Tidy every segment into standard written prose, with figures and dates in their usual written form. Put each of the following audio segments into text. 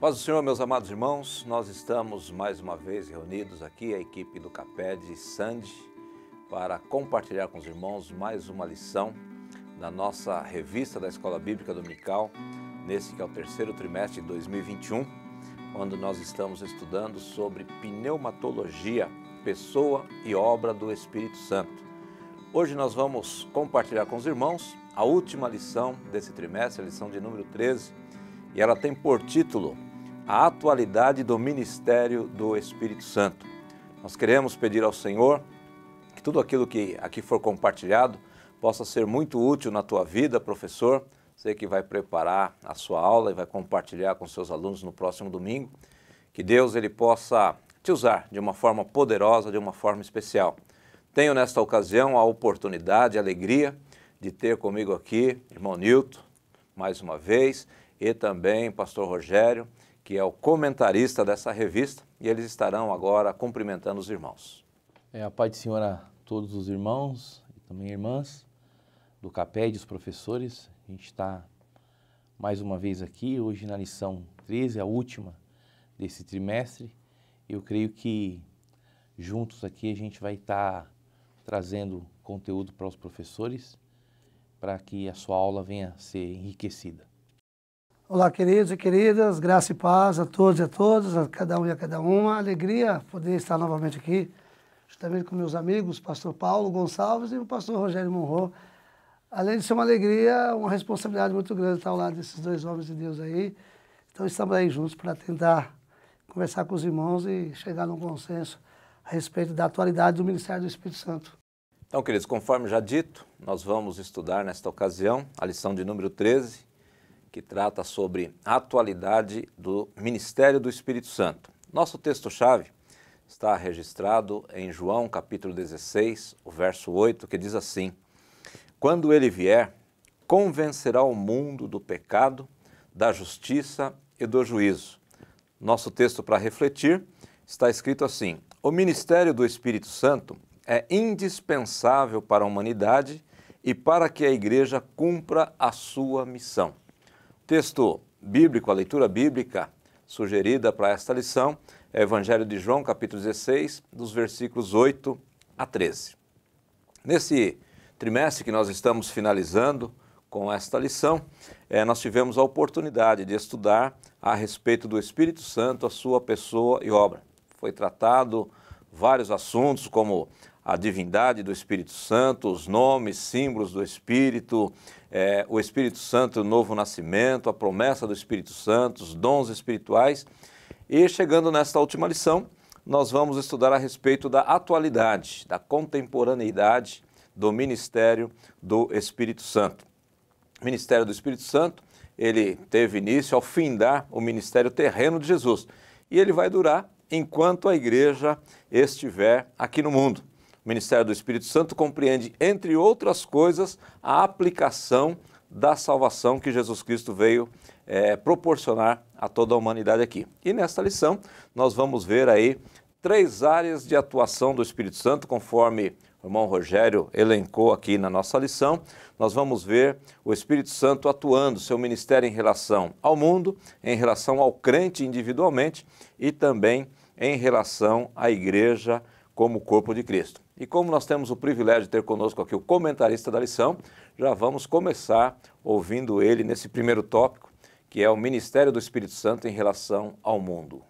Paz do Senhor, meus amados irmãos, nós estamos mais uma vez reunidos aqui, a equipe do CAPED Sandy, para compartilhar com os irmãos mais uma lição da nossa revista da Escola Bíblica Dominical, nesse que é o terceiro trimestre de 2021, quando nós estamos estudando sobre pneumatologia, pessoa e obra do Espírito Santo. Hoje nós vamos compartilhar com os irmãos a última lição desse trimestre, a lição de número 13, e ela tem por título a atualidade do ministério do Espírito Santo. Nós queremos pedir ao Senhor que tudo aquilo que aqui for compartilhado possa ser muito útil na tua vida, professor. Você que vai preparar a sua aula e vai compartilhar com seus alunos no próximo domingo. Que Deus ele possa te usar de uma forma poderosa, de uma forma especial. Tenho nesta ocasião a oportunidade, a alegria de ter comigo aqui irmão Nilton, mais uma vez, e também pastor Rogério, que é o comentarista dessa revista, e eles estarão agora cumprimentando os irmãos. A paz do Senhor a todos os irmãos e também irmãs do CAPED, os professores. A gente está mais uma vez aqui, hoje na lição 13, a última desse trimestre. Eu creio que juntos aqui a gente vai estar trazendo conteúdo para os professores, para que a sua aula venha a ser enriquecida. Olá, queridos e queridas, graça e paz a todos e a todas, a cada um e a cada uma. Alegria poder estar novamente aqui, justamente com meus amigos, o pastor Paulo Gonçalves e o pastor Rogério Monroe. Além de ser uma alegria, uma responsabilidade muito grande estar ao lado desses dois homens de Deus aí. Então estamos aí juntos para tentar conversar com os irmãos e chegar num consenso a respeito da atualidade do Ministério do Espírito Santo. Então, queridos, conforme já dito, nós vamos estudar nesta ocasião a lição de número 13, que trata sobre a atualidade do Ministério do Espírito Santo. Nosso texto-chave está registrado em João capítulo 16, o verso 8, que diz assim: quando ele vier, convencerá o mundo do pecado, da justiça e do juízo. Nosso texto para refletir está escrito assim: o ministério do Espírito Santo é indispensável para a humanidade e para que a igreja cumpra a sua missão. Texto bíblico, a leitura bíblica sugerida para esta lição é o Evangelho de João, capítulo 16, dos versículos 8 a 13. Nesse trimestre que nós estamos finalizando com esta lição, nós tivemos a oportunidade de estudar a respeito do Espírito Santo, a sua pessoa e obra. Foi tratado vários assuntos como a divindade do Espírito Santo, os nomes, símbolos do Espírito, o Espírito Santo, o novo nascimento, a promessa do Espírito Santo, os dons espirituais. E chegando nesta última lição, nós vamos estudar a respeito da atualidade, da contemporaneidade do ministério do Espírito Santo. O ministério do Espírito Santo, ele teve início ao findar o ministério terreno de Jesus. E ele vai durar enquanto a igreja estiver aqui no mundo. O ministério do Espírito Santo compreende, entre outras coisas, a aplicação da salvação que Jesus Cristo veio proporcionar a toda a humanidade aqui. E nesta lição, nós vamos ver aí 3 áreas de atuação do Espírito Santo, conforme o irmão Rogério elencou aqui na nossa lição. Nós vamos ver o Espírito Santo atuando seu ministério em relação ao mundo, em relação ao crente individualmente e também em relação à igreja como corpo de Cristo. E como nós temos o privilégio de ter conosco aqui o comentarista da lição, já vamos começar ouvindo ele nesse primeiro tópico, que é o ministério do Espírito Santo em relação ao mundo.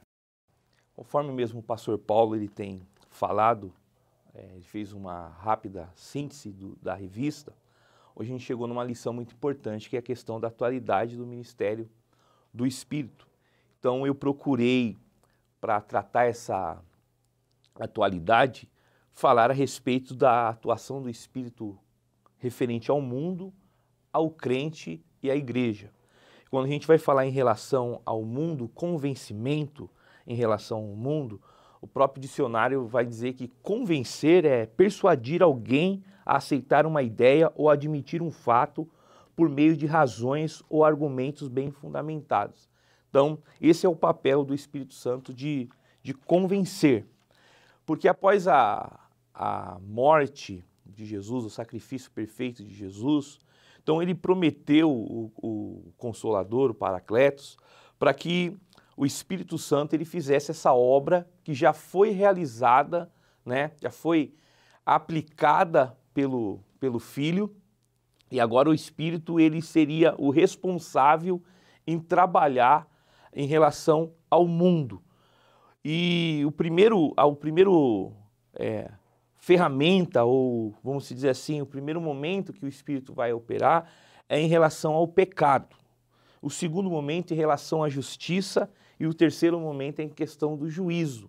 Conforme mesmo o pastor Paulo ele tem falado, ele fez uma rápida síntese da revista, hoje a gente chegou numa lição muito importante, que é a questão da atualidade do ministério do Espírito. Então eu procurei, para tratar essa atualidade, falar a respeito da atuação do Espírito referente ao mundo, ao crente e à igreja. Quando a gente vai falar em relação ao mundo, convencimento em relação ao mundo, o próprio dicionário vai dizer que convencer é persuadir alguém a aceitar uma ideia ou admitir um fato por meio de razões ou argumentos bem fundamentados. Então, esse é o papel do Espírito Santo de convencer. Porque após a morte de Jesus, o sacrifício perfeito de Jesus, então ele prometeu o Consolador, o Paracletos, para que o Espírito Santo ele fizesse essa obra que já foi realizada, né? Já foi aplicada pelo Filho, e agora o Espírito ele seria o responsável em trabalhar em relação ao mundo. E o primeiro ferramenta, ou vamos dizer assim, o primeiro momento que o Espírito vai operar é em relação ao pecado. O segundo momento em relação à justiça e o terceiro momento é em questão do juízo.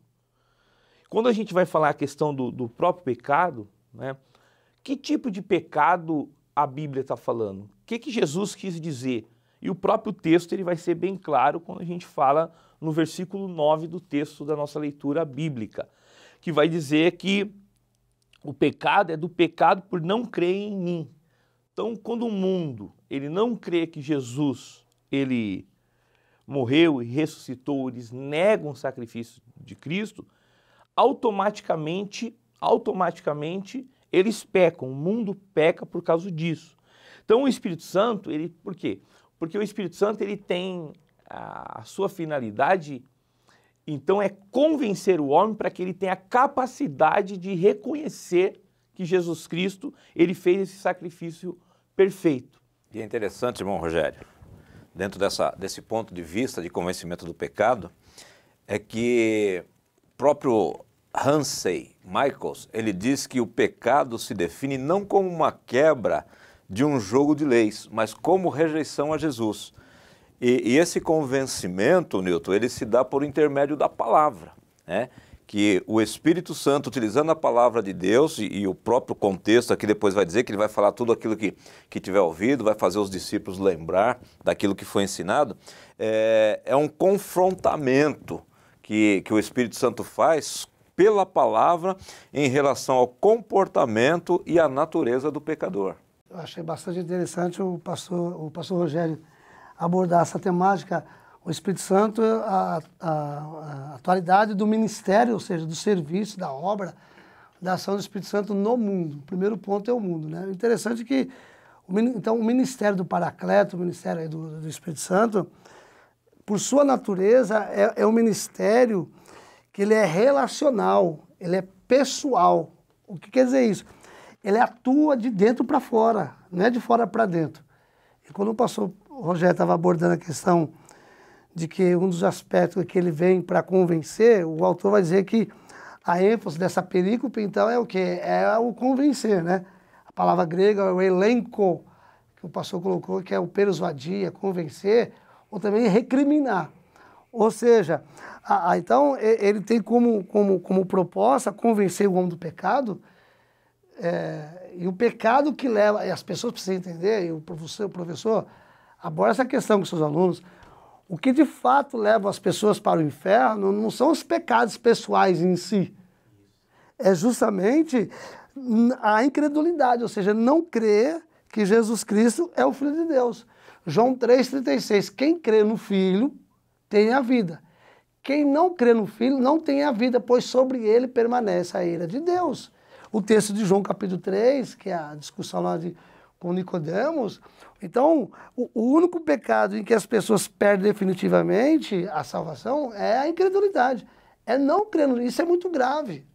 Quando a gente vai falar a questão do próprio pecado, né, que tipo de pecado a Bíblia está falando? O que Jesus quis dizer? E o próprio texto ele vai ser bem claro quando a gente fala no versículo 9 do texto da nossa leitura bíblica, que vai dizer que o pecado é do pecado por não crer em mim. Então, quando o mundo ele não crê que Jesus ele morreu e ressuscitou, eles negam o sacrifício de Cristo, automaticamente eles pecam, o mundo peca por causa disso. Então o Espírito Santo, por quê? Porque o Espírito Santo ele tem a sua finalidade, então é convencer o homem para que ele tenha a capacidade de reconhecer que Jesus Cristo ele fez esse sacrifício perfeito. E é interessante, irmão Rogério, dentro desse ponto de vista de convencimento do pecado, é que o próprio Hansen Michaels, ele diz que o pecado se define não como uma quebra de um jogo de leis, mas como rejeição a Jesus. E esse convencimento, Newton, ele se dá por intermédio da palavra, né? Que o Espírito Santo, utilizando a palavra de Deus e o próprio contexto aqui depois vai dizer que ele vai falar tudo aquilo que tiver ouvido, vai fazer os discípulos lembrar daquilo que foi ensinado, é um confrontamento que o Espírito Santo faz pela palavra em relação ao comportamento e à natureza do pecador. Eu achei bastante interessante o pastor Rogério abordar essa temática, o Espírito Santo, a atualidade do ministério, ou seja, do serviço, da obra, da ação do Espírito Santo no mundo. O primeiro ponto é o mundo, né? Interessante é que, então, o ministério do Paracleto, o ministério do Espírito Santo, por sua natureza, é um ministério que ele é relacional, ele é pessoal. O que quer dizer isso? Ele atua de dentro para fora, não é de fora para dentro. E quando o pastor Rogério estava abordando a questão de que um dos aspectos que ele vem para convencer, o autor vai dizer que a ênfase dessa perícope, então, é o quê? É o convencer, né? A palavra grega é o elenco, que o pastor colocou, que é o persuadir, convencer, ou também recriminar. Ou seja, então, ele tem como proposta convencer o homem do pecado, e o pecado que leva, e as pessoas precisam entender, e o professor aborda essa questão com seus alunos, o que de fato leva as pessoas para o inferno não são os pecados pessoais em si, é justamente a incredulidade, ou seja, não crer que Jesus Cristo é o Filho de Deus. João 3,36, quem crê no Filho tem a vida. Quem não crê no Filho não tem a vida, pois sobre ele permanece a ira de Deus. O texto de João capítulo 3, que é a discussão lá com Nicodemos, então o único pecado em que as pessoas perdem definitivamente a salvação é a incredulidade. É não crer no... Isso é muito grave.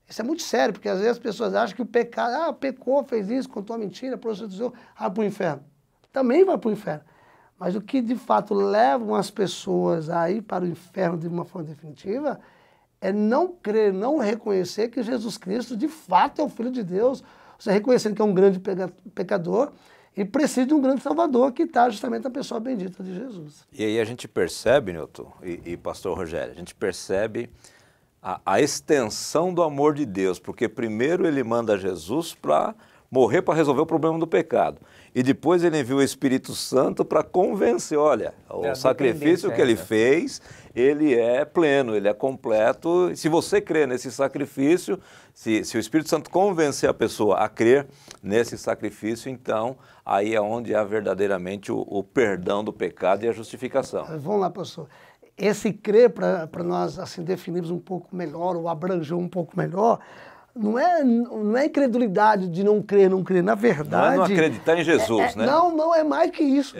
Isso é muito sério, porque às vezes as pessoas acham que o pecado, pecou, fez isso, contou uma mentira, prostituiu, vai para o inferno. Também vai para o inferno. Mas o que de fato levam as pessoas a ir para o inferno de uma forma definitiva é não crer, não reconhecer que Jesus Cristo de fato é o Filho de Deus, você reconhecendo que é um grande pecador e precisa de um grande Salvador, que está justamente a pessoa bendita de Jesus. E aí a gente percebe, Newton e pastor Rogério, a gente percebe a extensão do amor de Deus, porque primeiro ele manda Jesus para morrer para resolver o problema do pecado. E depois ele envia o Espírito Santo para convencer, olha, o sacrifício que ele fez, ele é pleno, ele é completo. E se você crer nesse sacrifício, se o Espírito Santo convencer a pessoa a crer nesse sacrifício, então aí é onde há verdadeiramente o perdão do pecado e a justificação. Vamos lá, pastor. Esse crer, para nós assim definirmos um pouco melhor, ou abranger um pouco melhor, não é incredulidade de não crer. Na verdade... Não é não acreditar em Jesus, né? Não é mais que isso.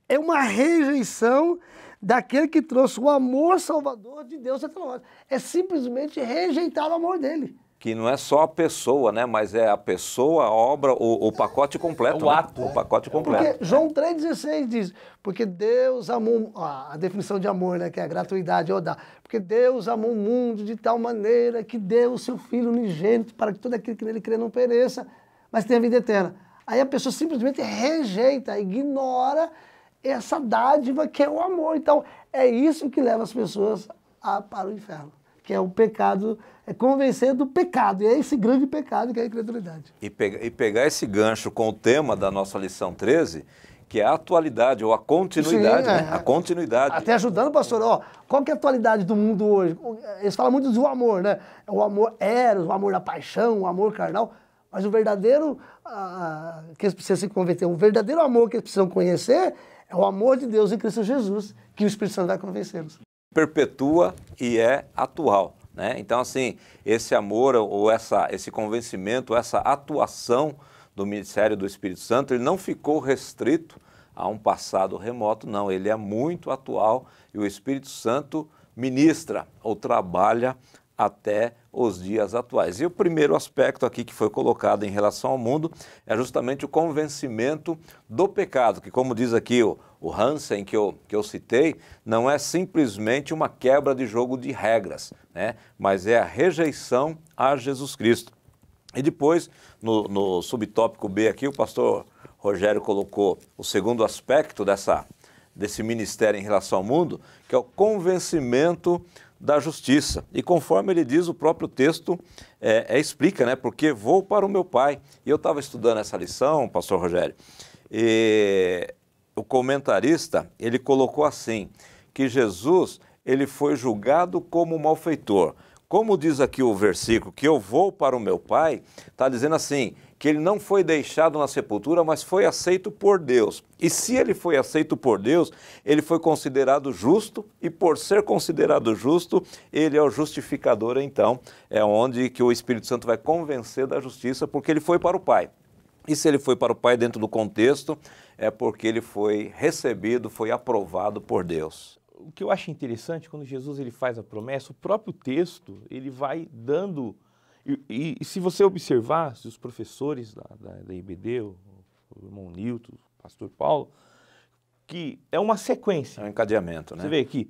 É uma rejeição daquele que trouxe o amor salvador de Deus até nós. É simplesmente rejeitar o amor dele. Que não é só a pessoa, né? Mas é a pessoa, a obra, o pacote completo. O ato. Né? O pacote completo. Porque João 3,16 diz, porque Deus amou, a definição de amor, né, que é a gratuidade, ou dá. Porque Deus amou o mundo de tal maneira que deu o seu Filho unigênito para que todo aquele que nele crê não pereça, mas tenha vida eterna. Aí a pessoa simplesmente rejeita, ignora essa dádiva que é o amor. Então, é isso que leva as pessoas para o inferno, que é o pecado, é convencer do pecado, e é esse grande pecado que é a incredulidade. E pegar esse gancho com o tema da nossa lição 13, que é a atualidade ou a continuidade, Sim, né? A continuidade. Até ajudando, pastor, ó, qual que é a atualidade do mundo hoje? Eles falam muito do amor, né? O amor eros, o amor da paixão, o amor carnal, mas o verdadeiro que eles precisam se converter, o verdadeiro amor que eles precisam conhecer é o amor de Deus em Cristo Jesus, que o Espírito Santo vai convencê-los. Perpetua e é atual. Né? Então, assim, esse amor ou esse convencimento, essa atuação do ministério do Espírito Santo, ele não ficou restrito a um passado remoto, não. Ele é muito atual e o Espírito Santo ministra ou trabalha até os dias atuais. E o primeiro aspecto aqui que foi colocado em relação ao mundo é justamente o convencimento do pecado, que como diz aqui o Hansen que eu citei, não é simplesmente uma quebra de jogo de regras, né? Mas é a rejeição a Jesus Cristo. E depois, no subtópico B aqui, o pastor Rogério colocou o segundo aspecto desse ministério em relação ao mundo, que é o convencimento da justiça. E conforme ele diz, o próprio texto explica, né? Porque vou para o meu Pai. E eu estava estudando essa lição, pastor Rogério, e o comentarista, ele colocou assim, que Jesus, ele foi julgado como malfeitor. Como diz aqui o versículo, que eu vou para o meu Pai, está dizendo assim, que ele não foi deixado na sepultura, mas foi aceito por Deus. E se ele foi aceito por Deus, ele foi considerado justo, e por ser considerado justo, ele é o justificador, então, é onde que o Espírito Santo vai convencer da justiça, porque ele foi para o Pai. E se ele foi para o Pai dentro do contexto, é porque ele foi recebido, foi aprovado por Deus. O que eu acho interessante, quando Jesus ele faz a promessa, o próprio texto, ele vai dando... E se você observar, se os professores da IBD, o irmão Nilton, o pastor Paulo, que é uma sequência. É um encadeamento, né? Você vê que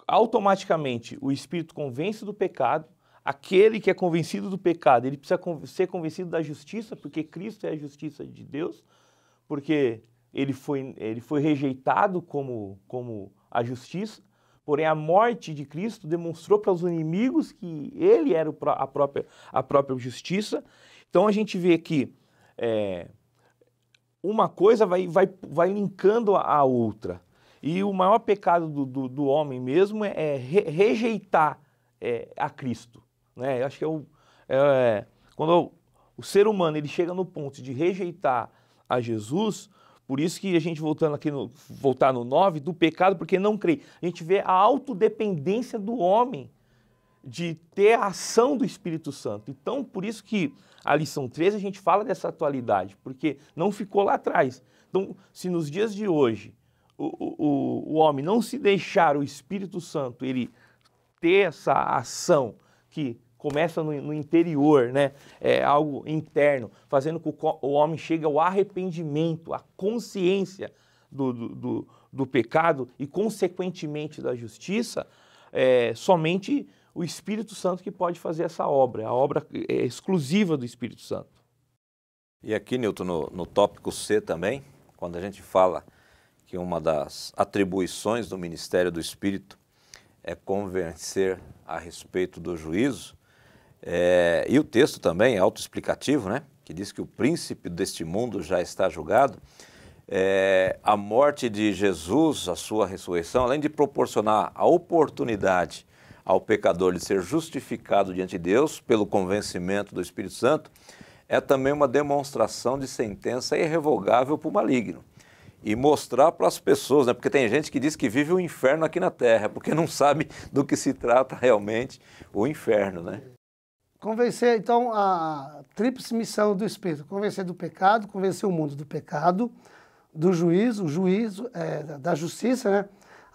automaticamente o Espírito convence do pecado, aquele que é convencido do pecado, ele precisa ser convencido da justiça, porque Cristo é a justiça de Deus, porque ele foi rejeitado como a justiça, porém a morte de Cristo demonstrou para os inimigos que ele era a própria justiça. Então a gente vê que uma coisa vai linkando a outra. E o maior pecado do homem mesmo é rejeitar a Cristo. Né? Eu acho que quando o ser humano ele chega no ponto de rejeitar a Jesus, por isso que a gente voltar no 9, do pecado, porque não crê. A gente vê a autodependência do homem de ter a ação do Espírito Santo. Então, por isso que a lição 13 a gente fala dessa atualidade, porque não ficou lá atrás. Então, se nos dias de hoje o homem não se deixar o Espírito Santo, ele ter essa ação que começa no interior, né? É algo interno, fazendo com que o homem chegue ao arrependimento, à consciência do pecado e, consequentemente, da justiça, somente o Espírito Santo que pode fazer essa obra. A obra é exclusiva do Espírito Santo. E aqui, Nilton, no tópico C também, quando a gente fala que uma das atribuições do ministério do Espírito é convencer a respeito do juízo, e o texto também é autoexplicativo, né? Que diz que o príncipe deste mundo já está julgado. A morte de Jesus, a sua ressurreição, além de proporcionar a oportunidade ao pecador de ser justificado diante de Deus pelo convencimento do Espírito Santo, é também uma demonstração de sentença irrevogável para o maligno. E mostrar para as pessoas, né? Porque tem gente que diz que vive o inferno aqui na terra, porque não sabe do que se trata realmente o inferno, né? Convencer, então, a tríplice missão do Espírito. Convencer do pecado, convencer o mundo do pecado, do juízo, da justiça, né?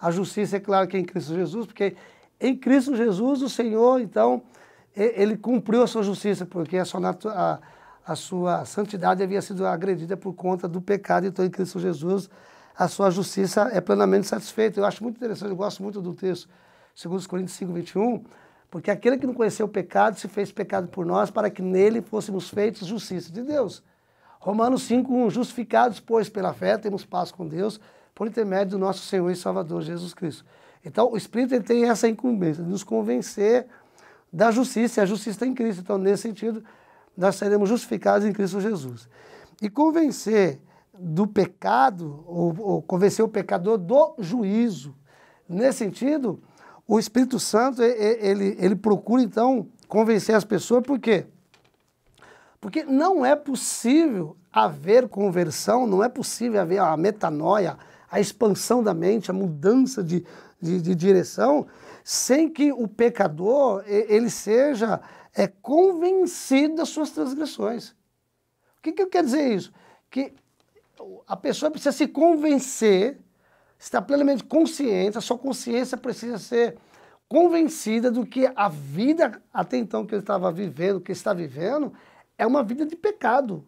A justiça, é claro, que é em Cristo Jesus, porque em Cristo Jesus o Senhor, então, ele cumpriu a sua justiça, porque a sua santidade havia sido agredida por conta do pecado. Então, em Cristo Jesus, a sua justiça é plenamente satisfeita. Eu acho muito interessante, eu gosto muito do texto, 2 Coríntios 5, 21, porque aquele que não conheceu o pecado se fez pecado por nós, para que nele fôssemos feitos justiça de Deus. Romanos 5, 1, justificados, pois, pela fé, temos paz com Deus, por intermédio do nosso Senhor e Salvador Jesus Cristo. Então, o Espírito ele tem essa incumbência de nos convencer da justiça, e a justiça está em Cristo. Então, nesse sentido, nós seremos justificados em Cristo Jesus. E convencer do pecado, ou convencer o pecador do juízo. Nesse sentido, o Espírito Santo, ele procura, então, convencer as pessoas, por quê? Porque não é possível haver conversão, não é possível haver a metanoia, a expansão da mente, a mudança de direção, sem que o pecador ele seja convencido das suas transgressões. O que eu quero dizer isso? Que a pessoa precisa se convencer, estar plenamente consciente, a sua consciência precisa ser convencida do que a vida até então que ele estava vivendo, que está vivendo, é uma vida de pecado.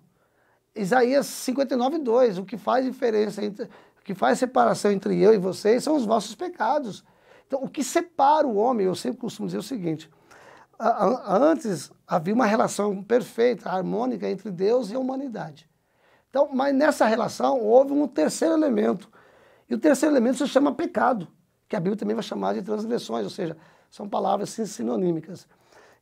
Isaías 59, 2, o que faz diferença, o que faz separação entre eu e vocês são os vossos pecados. Então, o que separa o homem, eu sempre costumo dizer o seguinte, antes havia uma relação perfeita, harmônica entre Deus e a humanidade. Então, mas nessa relação houve um terceiro elemento, e o terceiro elemento se chama pecado, que a Bíblia também vai chamar de transgressões, ou seja, são palavras sinonímicas.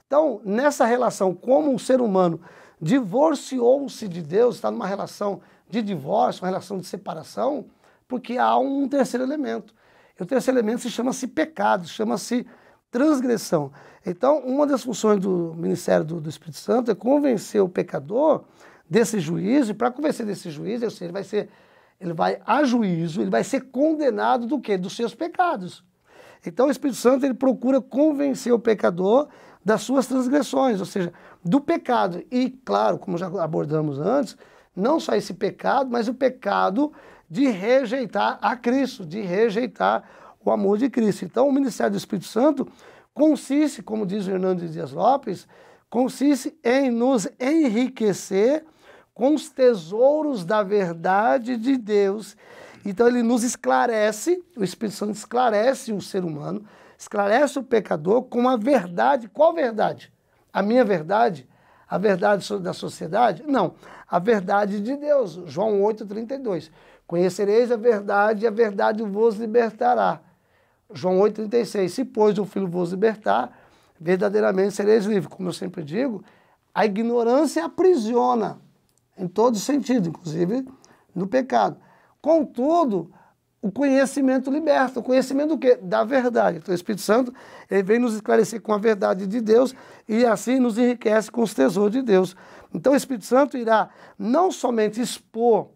Então, nessa relação, como um ser humano divorciou-se de Deus, está numa relação de divórcio, uma relação de separação, porque há um terceiro elemento. E o terceiro elemento se chama-se pecado, chama-se transgressão. Então, uma das funções do ministério do Espírito Santo é convencer o pecador desse juízo, e para convencer desse juízo, ou seja, ele vai a juízo, ele vai ser condenado do quê? Dos seus pecados. Então, o Espírito Santo ele procura convencer o pecador das suas transgressões, ou seja, do pecado. E, claro, como já abordamos antes, não só esse pecado, mas o pecado de rejeitar a Cristo, de rejeitar o amor de Cristo. Então, o ministério do Espírito Santo consiste, como diz o Hernandes Dias Lopes, consiste em nos enriquecer com os tesouros da verdade de Deus. Então, ele nos esclarece, o Espírito Santo esclarece o ser humano, esclarece o pecador com a verdade. Qual verdade? A minha verdade? A verdade da sociedade? Não, a verdade de Deus. João 8,32. Conhecereis a verdade e a verdade vos libertará. João 8,36. Se, pois, o Filho vos libertar, verdadeiramente sereis livres. Como eu sempre digo, a ignorância aprisiona em todo sentido, inclusive no pecado. Contudo, o conhecimento liberta. O conhecimento do quê? Da verdade. Então, o Espírito Santo ele vem nos esclarecer com a verdade de Deus e assim nos enriquece com os tesouros de Deus. Então, o Espírito Santo irá não somente expor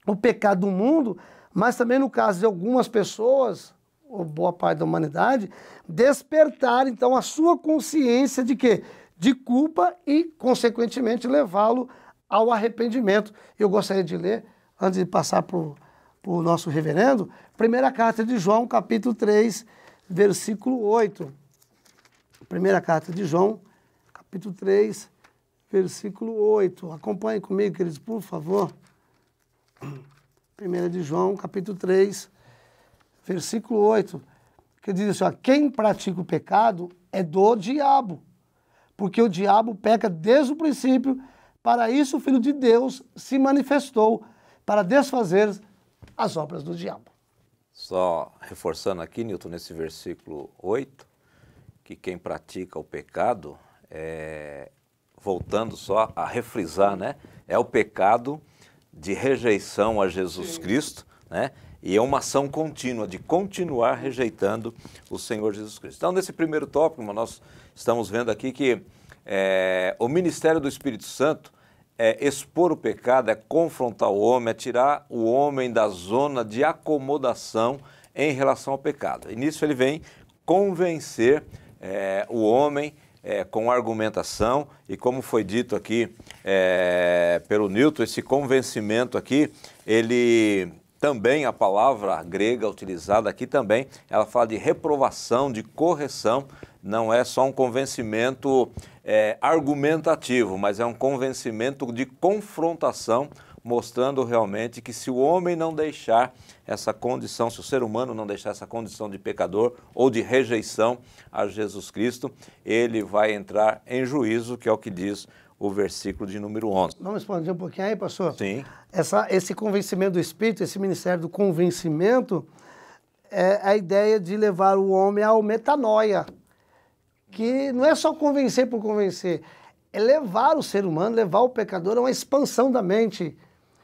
o pecado do mundo, mas também, no caso de algumas pessoas, ou boa parte da humanidade, despertar, então, a sua consciência de quê? De culpa e, consequentemente, levá-lo ao arrependimento. Eu gostaria de ler, antes de passar para o nosso reverendo, primeira carta de João, capítulo 3, versículo 8. Primeira carta de João, capítulo 3, versículo 8. Acompanhe comigo, queridos, por favor. Primeira de João, capítulo 3, versículo 8, que diz assim, ó, quem pratica o pecado é do diabo, porque o diabo peca desde o princípio. Para isso o Filho de Deus se manifestou, para desfazer as obras do diabo. Só reforçando aqui, Newton, nesse versículo 8, que quem pratica o pecado, voltando só a refrisar, né, é o pecado de rejeição a Jesus Cristo, né, e é uma ação contínua, de continuar rejeitando o Senhor Jesus Cristo. Então, nesse primeiro tópico, nós estamos vendo aqui que o ministério do Espírito Santo é expor o pecado, é confrontar o homem, é tirar o homem da zona de acomodação em relação ao pecado. E nisso ele vem convencer o homem com argumentação, e como foi dito aqui pelo Newton, esse convencimento aqui, ele também a palavra grega utilizada aqui também, ela fala de reprovação, de correção, não é só um convencimento argumentativo, mas é um convencimento de confrontação, mostrando realmente que se o homem não deixar essa condição, se o ser humano não deixar essa condição de pecador ou de rejeição a Jesus Cristo, ele vai entrar em juízo, que é o que diz o versículo de número 11. Vamos expandir um pouquinho aí, pastor? Sim. Esse convencimento do Espírito, esse ministério do convencimento, é a ideia de levar o homem ao metanoia, que não é só convencer por convencer, é levar o ser humano, levar o pecador a uma expansão da mente,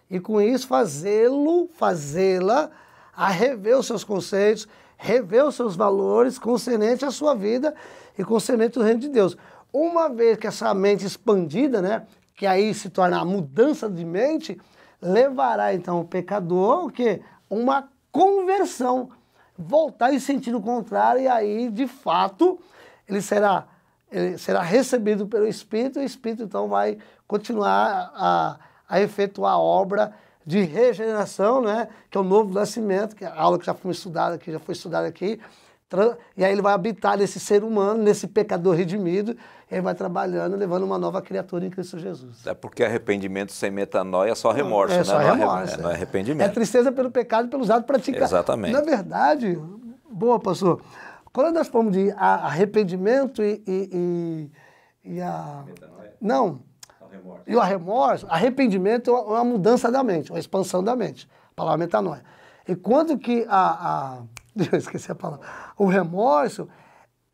e com isso fazê-la a rever os seus conceitos, rever os seus valores concernente à sua vida e concernente ao reino de Deus. Uma vez que essa mente expandida, né, que aí se torna a mudança de mente, levará então o pecador, o quê? Uma conversão, voltar em sentido contrário, e aí, de fato, ele será recebido pelo Espírito, e o Espírito então vai continuar a efetuar a obra de regeneração, né, que é o novo nascimento, que é a aula que já foi estudada aqui, e aí ele vai habitar nesse ser humano, nesse pecador redimido, e ele vai trabalhando, levando uma nova criatura em Cristo Jesus. É porque arrependimento sem metanoia é só remorso, né? Só remorso. Não é arrependimento. É tristeza pelo pecado e pelos atos praticados. Exatamente. Na verdade, boa, pastor, quando nós falamos de arrependimento e a... Metanoia? Não. Remorso. E o remorso, arrependimento é uma mudança da mente, uma expansão da mente. A palavra metanoia. E quando que eu esqueci a palavra. O remorso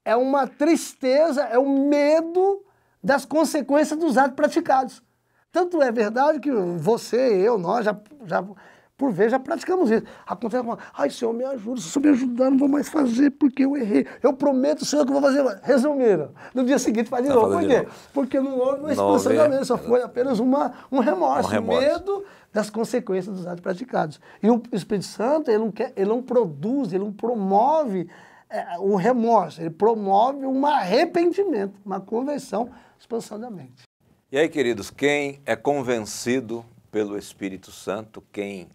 é uma tristeza, é um medo das consequências dos atos praticados. Tanto é verdade que você, eu, nós já por vezes já praticamos isso. Acontece uma, ai, Senhor, me ajuda, se o Senhor me ajudar, não vou mais fazer porque eu errei. Eu prometo, Senhor, que eu vou fazer. Resumiram. No dia seguinte faz de novo. Por quê? Porque não houve uma expansão da mente, só foi apenas um remorso, medo das consequências dos atos praticados. E o Espírito Santo, ele não produz, ele não promove o remorso, ele promove um arrependimento, uma conversão, expansão da mente. E aí, queridos, quem é convencido pelo Espírito Santo, quem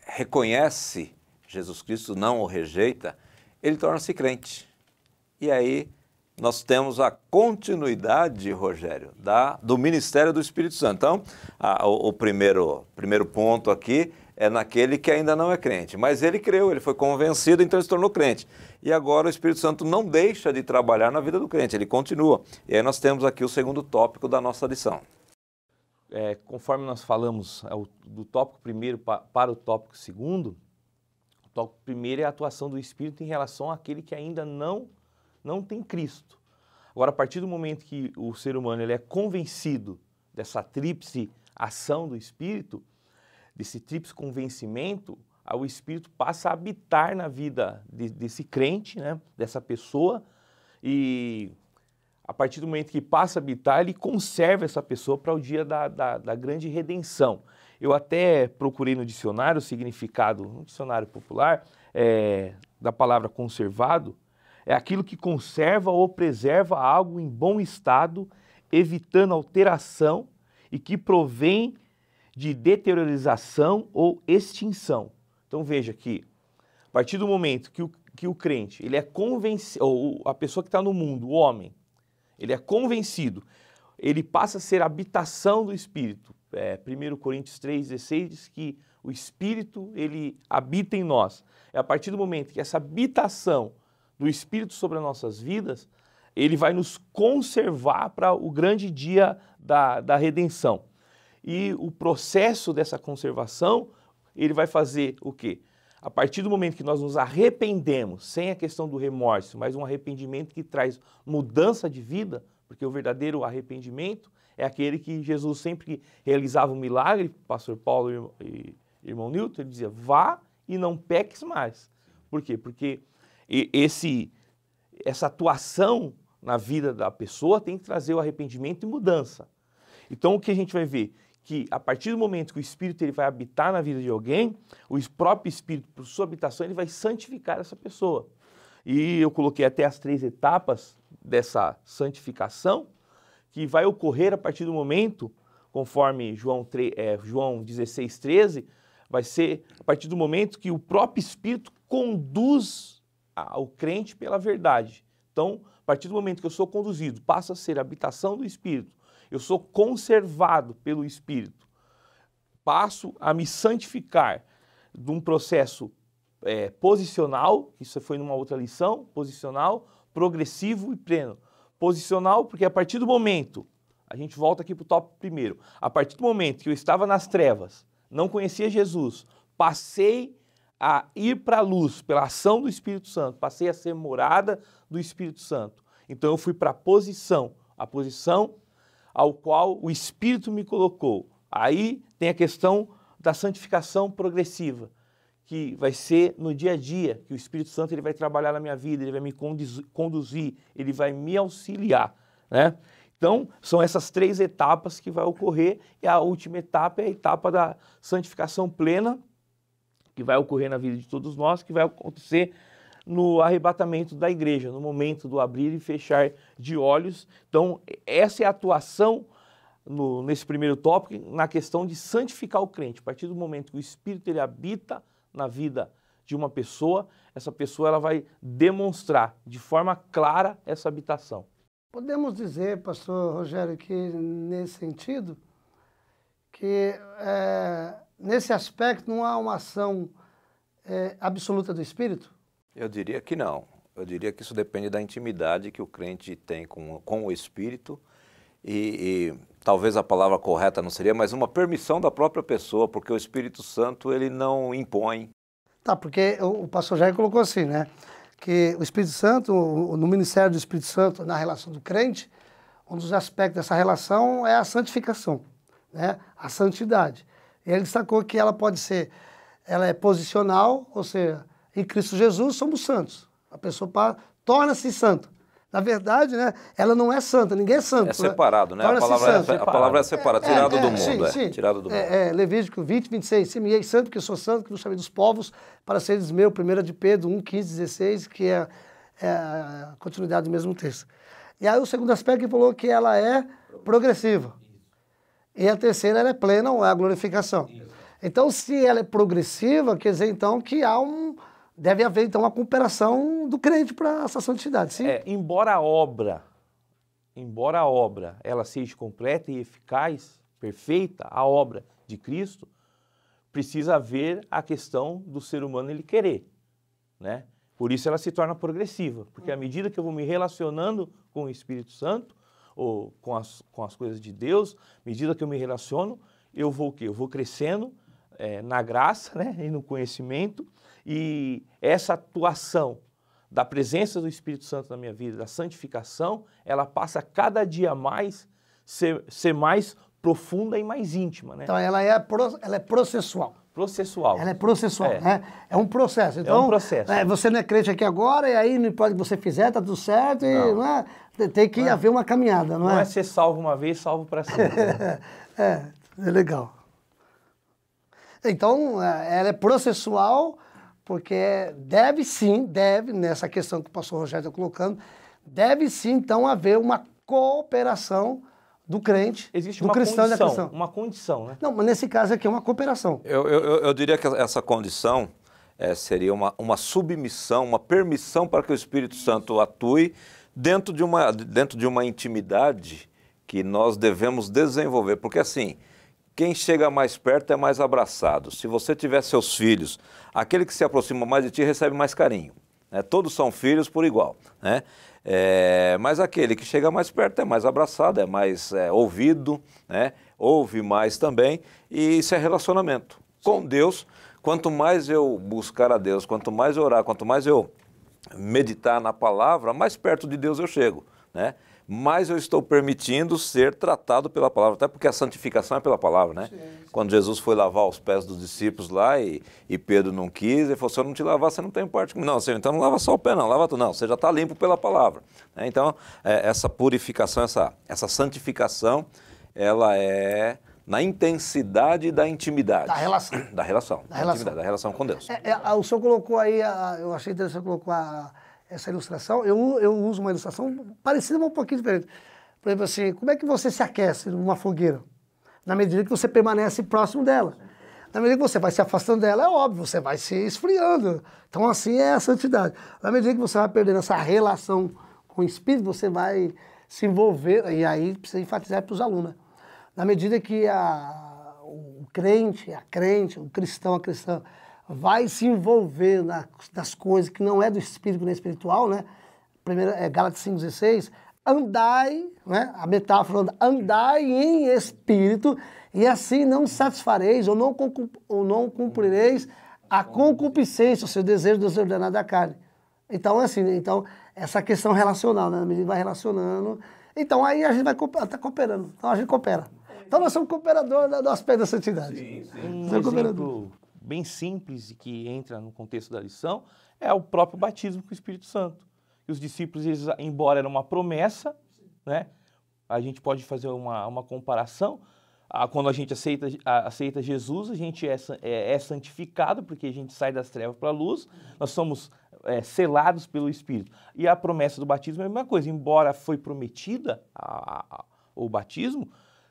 reconhece Jesus Cristo, não o rejeita, ele torna-se crente. E aí nós temos a continuidade, Rogério, do ministério do Espírito Santo. Então, o primeiro ponto aqui é naquele que ainda não é crente, mas ele creu, ele foi convencido, então ele se tornou crente. E agora o Espírito Santo não deixa de trabalhar na vida do crente, ele continua. E aí nós temos aqui o segundo tópico da nossa lição. Conforme nós falamos do tópico primeiro para o tópico segundo, o tópico primeiro é a atuação do Espírito em relação àquele que ainda não tem Cristo. Agora, a partir do momento que o ser humano ele é convencido dessa tríplice ação do Espírito, desse tríplice convencimento, o Espírito passa a habitar na vida desse crente, né, dessa pessoa, e a partir do momento que passa a habitar, ele conserva essa pessoa para o dia da grande redenção. Eu até procurei no dicionário o significado, no dicionário popular, da palavra conservado, é aquilo que conserva ou preserva algo em bom estado, evitando alteração e que provém de deteriorização ou extinção. Então veja que, a partir do momento que o crente, ele é convencido, ou a pessoa que está no mundo, o homem, ele é convencido, ele passa a ser a habitação do Espírito. 1 Coríntios 3,16 diz que o Espírito, ele habita em nós. É a partir do momento que essa habitação do Espírito sobre as nossas vidas, ele vai nos conservar para o grande dia da redenção. E o processo dessa conservação, ele vai fazer o quê? A partir do momento que nós nos arrependemos, sem a questão do remorso, mas um arrependimento que traz mudança de vida, porque o verdadeiro arrependimento é aquele que Jesus sempre que realizava um milagre, pastor Paulo e irmão Newton, ele dizia, vá e não peques mais. Por quê? Porque essa atuação na vida da pessoa tem que trazer o arrependimento e mudança. Então o que a gente vai ver? Que a partir do momento que o Espírito ele vai habitar na vida de alguém, o próprio Espírito, por sua habitação, ele vai santificar essa pessoa. E eu coloquei até as 3 etapas dessa santificação, que vai ocorrer a partir do momento, conforme João 16,13, vai ser a partir do momento que o próprio Espírito conduz o crente pela verdade. Então, a partir do momento que eu sou conduzido, passa a ser a habitação do Espírito, eu sou conservado pelo Espírito, passo a me santificar de um processo posicional, isso foi numa outra lição, posicional, progressivo e pleno. Posicional, porque a partir do momento, a gente volta aqui para o tópico primeiro, a partir do momento que eu estava nas trevas, não conhecia Jesus, passei a ir para a luz pela ação do Espírito Santo, passei a ser morada do Espírito Santo. Então eu fui para a posição ao qual o Espírito me colocou. Aí tem a questão da santificação progressiva, que vai ser no dia a dia, que o Espírito Santo ele vai trabalhar na minha vida, ele vai me conduzir, ele vai me auxiliar, né? Então, são essas 3 etapas que vai ocorrer, e a última etapa é a etapa da santificação plena, que vai ocorrer na vida de todos nós, que vai acontecer no arrebatamento da igreja, no momento do abrir e fechar de olhos. Então, essa é a atuação nesse primeiro tópico, na questão de santificar o crente. A partir do momento que o Espírito ele habita na vida de uma pessoa, essa pessoa ela vai demonstrar de forma clara essa habitação. Podemos dizer, pastor Rogério, que nesse sentido, que nesse aspecto não há uma ação absoluta do Espírito? Eu diria que não. Eu diria que isso depende da intimidade que o crente tem com o Espírito e talvez a palavra correta não seria, mas uma permissão da própria pessoa, porque o Espírito Santo ele não impõe. Tá, porque o pastor Jair colocou assim, né? Que o Espírito Santo, no ministério do Espírito Santo, na relação do crente, um dos aspectos dessa relação é a santificação, né? A santidade. E ele destacou que ela pode ser, ela é posicional, ou seja, em Cristo Jesus somos santos. A pessoa torna-se santa. Na verdade, né, ela não é santa, ninguém é santo. É separado, né? A palavra é separada, tirado do mundo. Sim. Tirado do mundo. Levítico 20, 26. Se me ei santo, porque eu sou santo, que não chamei dos povos, para seres meu. 1 de Pedro 1, 15, 16, que é a continuidade do mesmo texto. E aí o segundo aspecto ele falou que ela é progressiva. E a terceira ela é plena, ou é a glorificação. Então, se ela é progressiva, quer dizer então que deve haver, então, uma cooperação do crente para essa santidade, sim? Embora a obra ela seja completa e eficaz, perfeita, a obra de Cristo, precisa haver a questão do ser humano ele querer, né? Por isso ela se torna progressiva, porque à medida que eu vou me relacionando com o Espírito Santo, ou com as coisas de Deus, à medida que eu me relaciono, eu vou o quê? Eu vou crescendo na graça, né? E no conhecimento. E essa atuação da presença do Espírito Santo na minha vida, da santificação, ela passa cada dia mais ser mais profunda e mais íntima, né? Então ela é processual. Processual. Ela é processual, né? É um processo. Então, é um processo. Você não é crente aqui agora, e aí não importa o que você fizer, tá tudo certo, e não é? Tem que haver uma caminhada, não é? Não é ser salvo uma vez, salvo para sempre. É legal. Então, ela é processual, porque deve, nessa questão que o pastor Rogério está colocando, deve sim, então, haver uma cooperação do crente, existe do uma cristão condição, e da cristã. uma condição, né? Não, mas nesse caso aqui é uma cooperação. Eu diria que essa condição seria uma submissão, uma permissão para que o Espírito Santo atue dentro de uma intimidade que nós devemos desenvolver. Porque assim, quem chega mais perto é mais abraçado. Se você tiver seus filhos, aquele que se aproxima mais de ti recebe mais carinho, né? Todos são filhos por igual, né? Mas aquele que chega mais perto é mais abraçado, é mais ouvido, né? Ouve mais também, e isso é relacionamento. Com Deus, quanto mais eu buscar a Deus, quanto mais eu orar, quanto mais eu meditar na palavra, mais perto de Deus eu chego, né? Mais eu estou permitindo ser tratado pela palavra, até porque a santificação é pela palavra, né? Sim. Quando Jesus foi lavar os pés dos discípulos lá e Pedro não quis, ele falou, se eu não te lavar, você não tem parte comigo. Não, Senhor, então não lava só o pé não, lava tudo. Não, você já está limpo pela palavra. Então, essa purificação, essa santificação, ela é na intensidade da intimidade. Da relação. Da relação. Da relação com Deus. O senhor colocou aí, eu achei interessante, você colocou essa ilustração. Eu uso uma ilustração parecida, mas um pouquinho diferente. Por exemplo, assim, como é que você se aquece numa fogueira? Na medida que você permanece próximo dela. Na medida que você vai se afastando dela, é óbvio, você vai se esfriando. Então assim é a santidade. Na medida que você vai perdendo essa relação com o Espírito, você vai se envolver, e aí precisa enfatizar para os alunos, né? Na medida que o crente, a crente, o cristão, a cristã, vai se envolver nas coisas que não é do Espírito, nem espiritual, né? Primeiro, Gálatas 5,16, andai, né? A metáfora, andai em espírito, e assim não satisfareis ou não cumprireis a concupiscência, o seu desejo desordenado da carne. Então, assim, essa questão relacional, né? Na medida que vai relacionando, então aí a gente vai estar cooperando. Então a gente coopera. Então nós somos cooperadores do aspecto da santidade. Um exemplo bem simples e que entra no contexto da lição é o próprio batismo com o Espírito Santo. E os discípulos, eles, embora era uma promessa, né? A gente pode fazer uma comparação. Quando a gente aceita Jesus, a gente é santificado, porque a gente sai das trevas para a luz, nós somos selados pelo Espírito. E a promessa do batismo é a mesma coisa, embora foi prometida o batismo,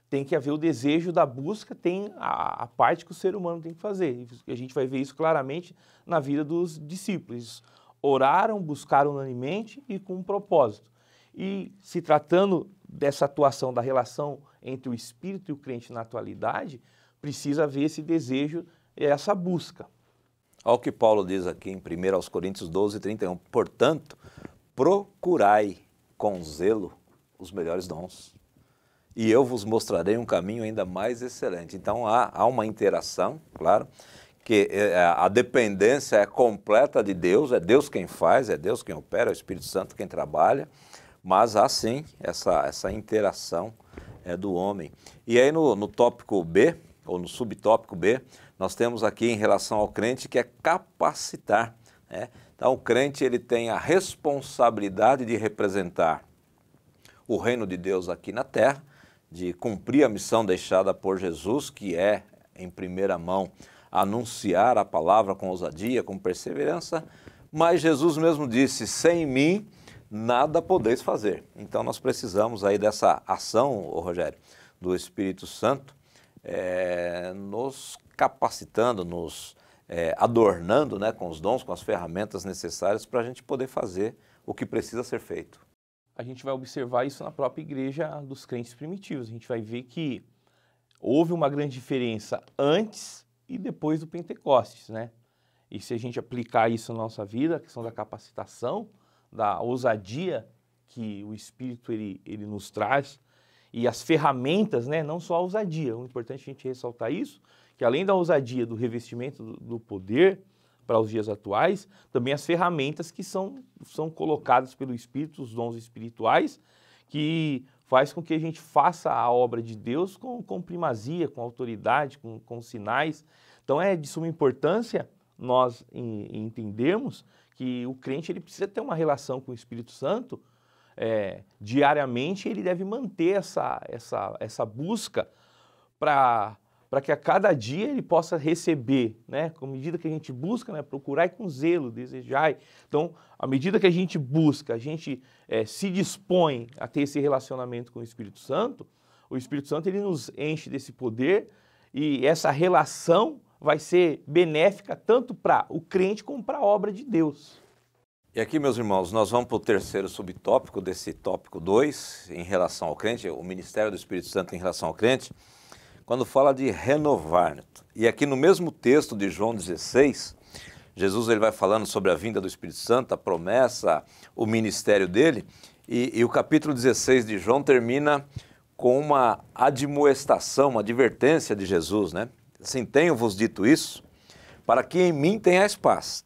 tem que haver o desejo da busca, tem a parte que o ser humano tem que fazer. E a gente vai ver isso claramente na vida dos discípulos. Oraram, buscaram unanimemente e com um propósito. E se tratando dessa atuação da relação entre o espírito e o crente na atualidade, precisa haver esse desejo e essa busca. Olha o que Paulo diz aqui em 1 Coríntios 12:31. Portanto, procurai com zelo os melhores dons, e eu vos mostrarei um caminho ainda mais excelente. Então há uma interação, claro, que a dependência é completa de Deus, é Deus quem faz, é Deus quem opera, é o Espírito Santo quem trabalha, mas há sim essa interação do homem. E aí no tópico B, ou no subtópico B, nós temos aqui em relação ao crente que é capacitar, né? Então o crente ele tem a responsabilidade de representar o reino de Deus aqui na terra, de cumprir a missão deixada por Jesus, que é, em primeira mão, anunciar a palavra com ousadia, com perseverança, mas Jesus mesmo disse, sem mim nada podeis fazer. Então nós precisamos aí dessa ação, Rogério, do Espírito Santo, nos capacitando, nos adornando, né, com os dons, com as ferramentas necessárias para a gente poder fazer o que precisa ser feito. A gente vai observar isso na própria igreja dos crentes primitivos. A gente vai ver que houve uma grande diferença antes e depois do Pentecostes, né? E se a gente aplicar isso na nossa vida, a questão da capacitação, da ousadia que o Espírito ele nos traz, e as ferramentas, né? Não só a ousadia, o importante é a gente ressaltar isso, que além da ousadia do revestimento do poder para os dias atuais, também as ferramentas que são colocadas pelo Espírito, os dons espirituais, que faz com que a gente faça a obra de Deus com primazia, com autoridade, com sinais. Então é de suma importância nós entendermos que o crente ele precisa ter uma relação com o Espírito Santo, diariamente ele deve manter essa busca para que a cada dia ele possa receber, né? Com a medida que a gente busca, né? Procurai com zelo, desejai. Então, à medida que a gente busca, a gente se dispõe a ter esse relacionamento com o Espírito Santo ele nos enche desse poder e essa relação vai ser benéfica tanto para o crente como para a obra de Deus. E aqui, meus irmãos, nós vamos para o terceiro subtópico desse tópico 2, em relação ao crente, o ministério do Espírito Santo em relação ao crente, quando fala de renovar. E aqui no mesmo texto de João 16, Jesus ele vai falando sobre a vinda do Espírito Santo, a promessa, o ministério dele, e o capítulo 16 de João termina com uma admoestação, uma advertência de Jesus, né? Assim, tenho-vos dito isso, para que em mim tenhais paz.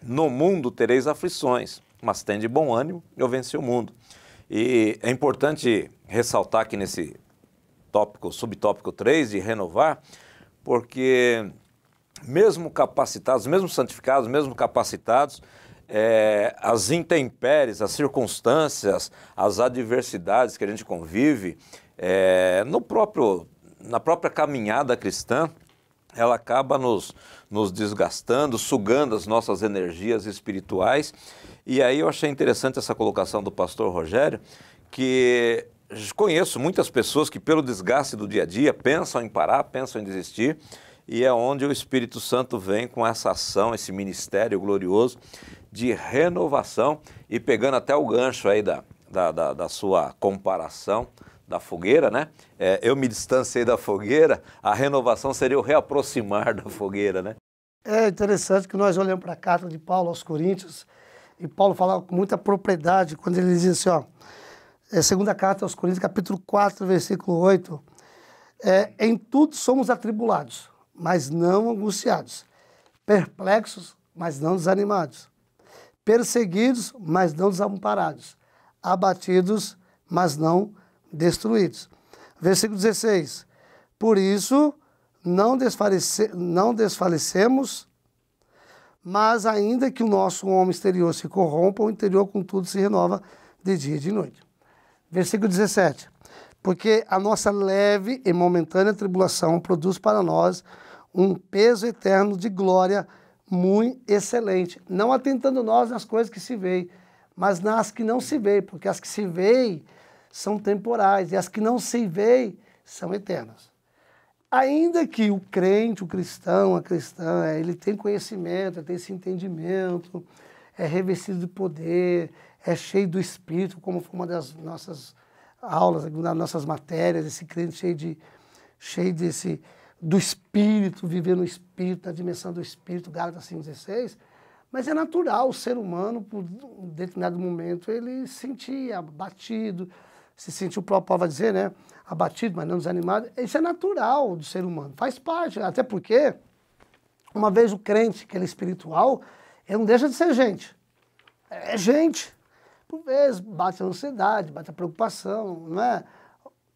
No mundo tereis aflições, mas tende bom ânimo, eu venci o mundo. E é importante ressaltar que nesse subtópico 3, de renovar, porque mesmo capacitados, mesmo santificados, mesmo capacitados, as intempéries, as circunstâncias, as adversidades que a gente convive, na própria caminhada cristã, ela acaba nos desgastando, sugando as nossas energias espirituais. E aí eu achei interessante essa colocação do pastor Rogério, que conheço muitas pessoas que pelo desgaste do dia a dia pensam em parar, pensam em desistir, e é onde o Espírito Santo vem com essa ação, esse ministério glorioso de renovação, e pegando até o gancho aí da sua comparação da fogueira, né? Eu me distanciei da fogueira, a renovação seria o reaproximar da fogueira, né? É interessante que nós olhamos para a carta de Paulo aos Coríntios, e Paulo fala com muita propriedade quando ele diz assim, ó, segunda carta aos Coríntios, capítulo 4, versículo 8, em tudo somos atribulados, mas não angustiados, perplexos, mas não desanimados, perseguidos, mas não desamparados, abatidos, mas não destruídos. Versículo 16, por isso não desfalecemos, mas ainda que o nosso homem exterior se corrompa, o interior contudo se renova de dia e de noite. Versículo 17, porque a nossa leve e momentânea tribulação produz para nós um peso eterno de glória muito excelente, não atentando nós nas coisas que se veem, mas nas que não se veem, porque as que se veem são temporais e as que não se veem são eternas. Ainda que o crente, o cristão, a cristã, ele tem conhecimento, tem esse entendimento, é revestido de poder, é cheio do Espírito, como foi uma das nossas aulas, das nossas matérias, esse crente cheio do Espírito, viver no Espírito, na dimensão do Espírito, Gálatas 5,16, mas é natural o ser humano, por um determinado momento, ele se sentia abatido, se sentiu, o próprio Paulo vai dizer, né? Abatido, mas não desanimado. Isso é natural do ser humano, faz parte, até porque, uma vez o crente, que ele é espiritual, ele não deixa de ser gente. É gente. Por vezes bate a ansiedade, bate a preocupação, não é?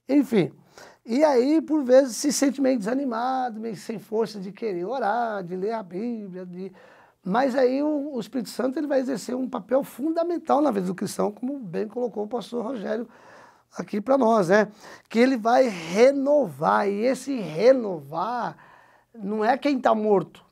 Enfim. E aí, por vezes, se sente meio desanimado, meio sem força de querer orar, de ler a Bíblia, Mas aí o Espírito Santo ele vai exercer um papel fundamental na vida do cristão, como bem colocou o pastor Rogério aqui para nós, né? Que ele vai renovar, e esse renovar não é quem está morto.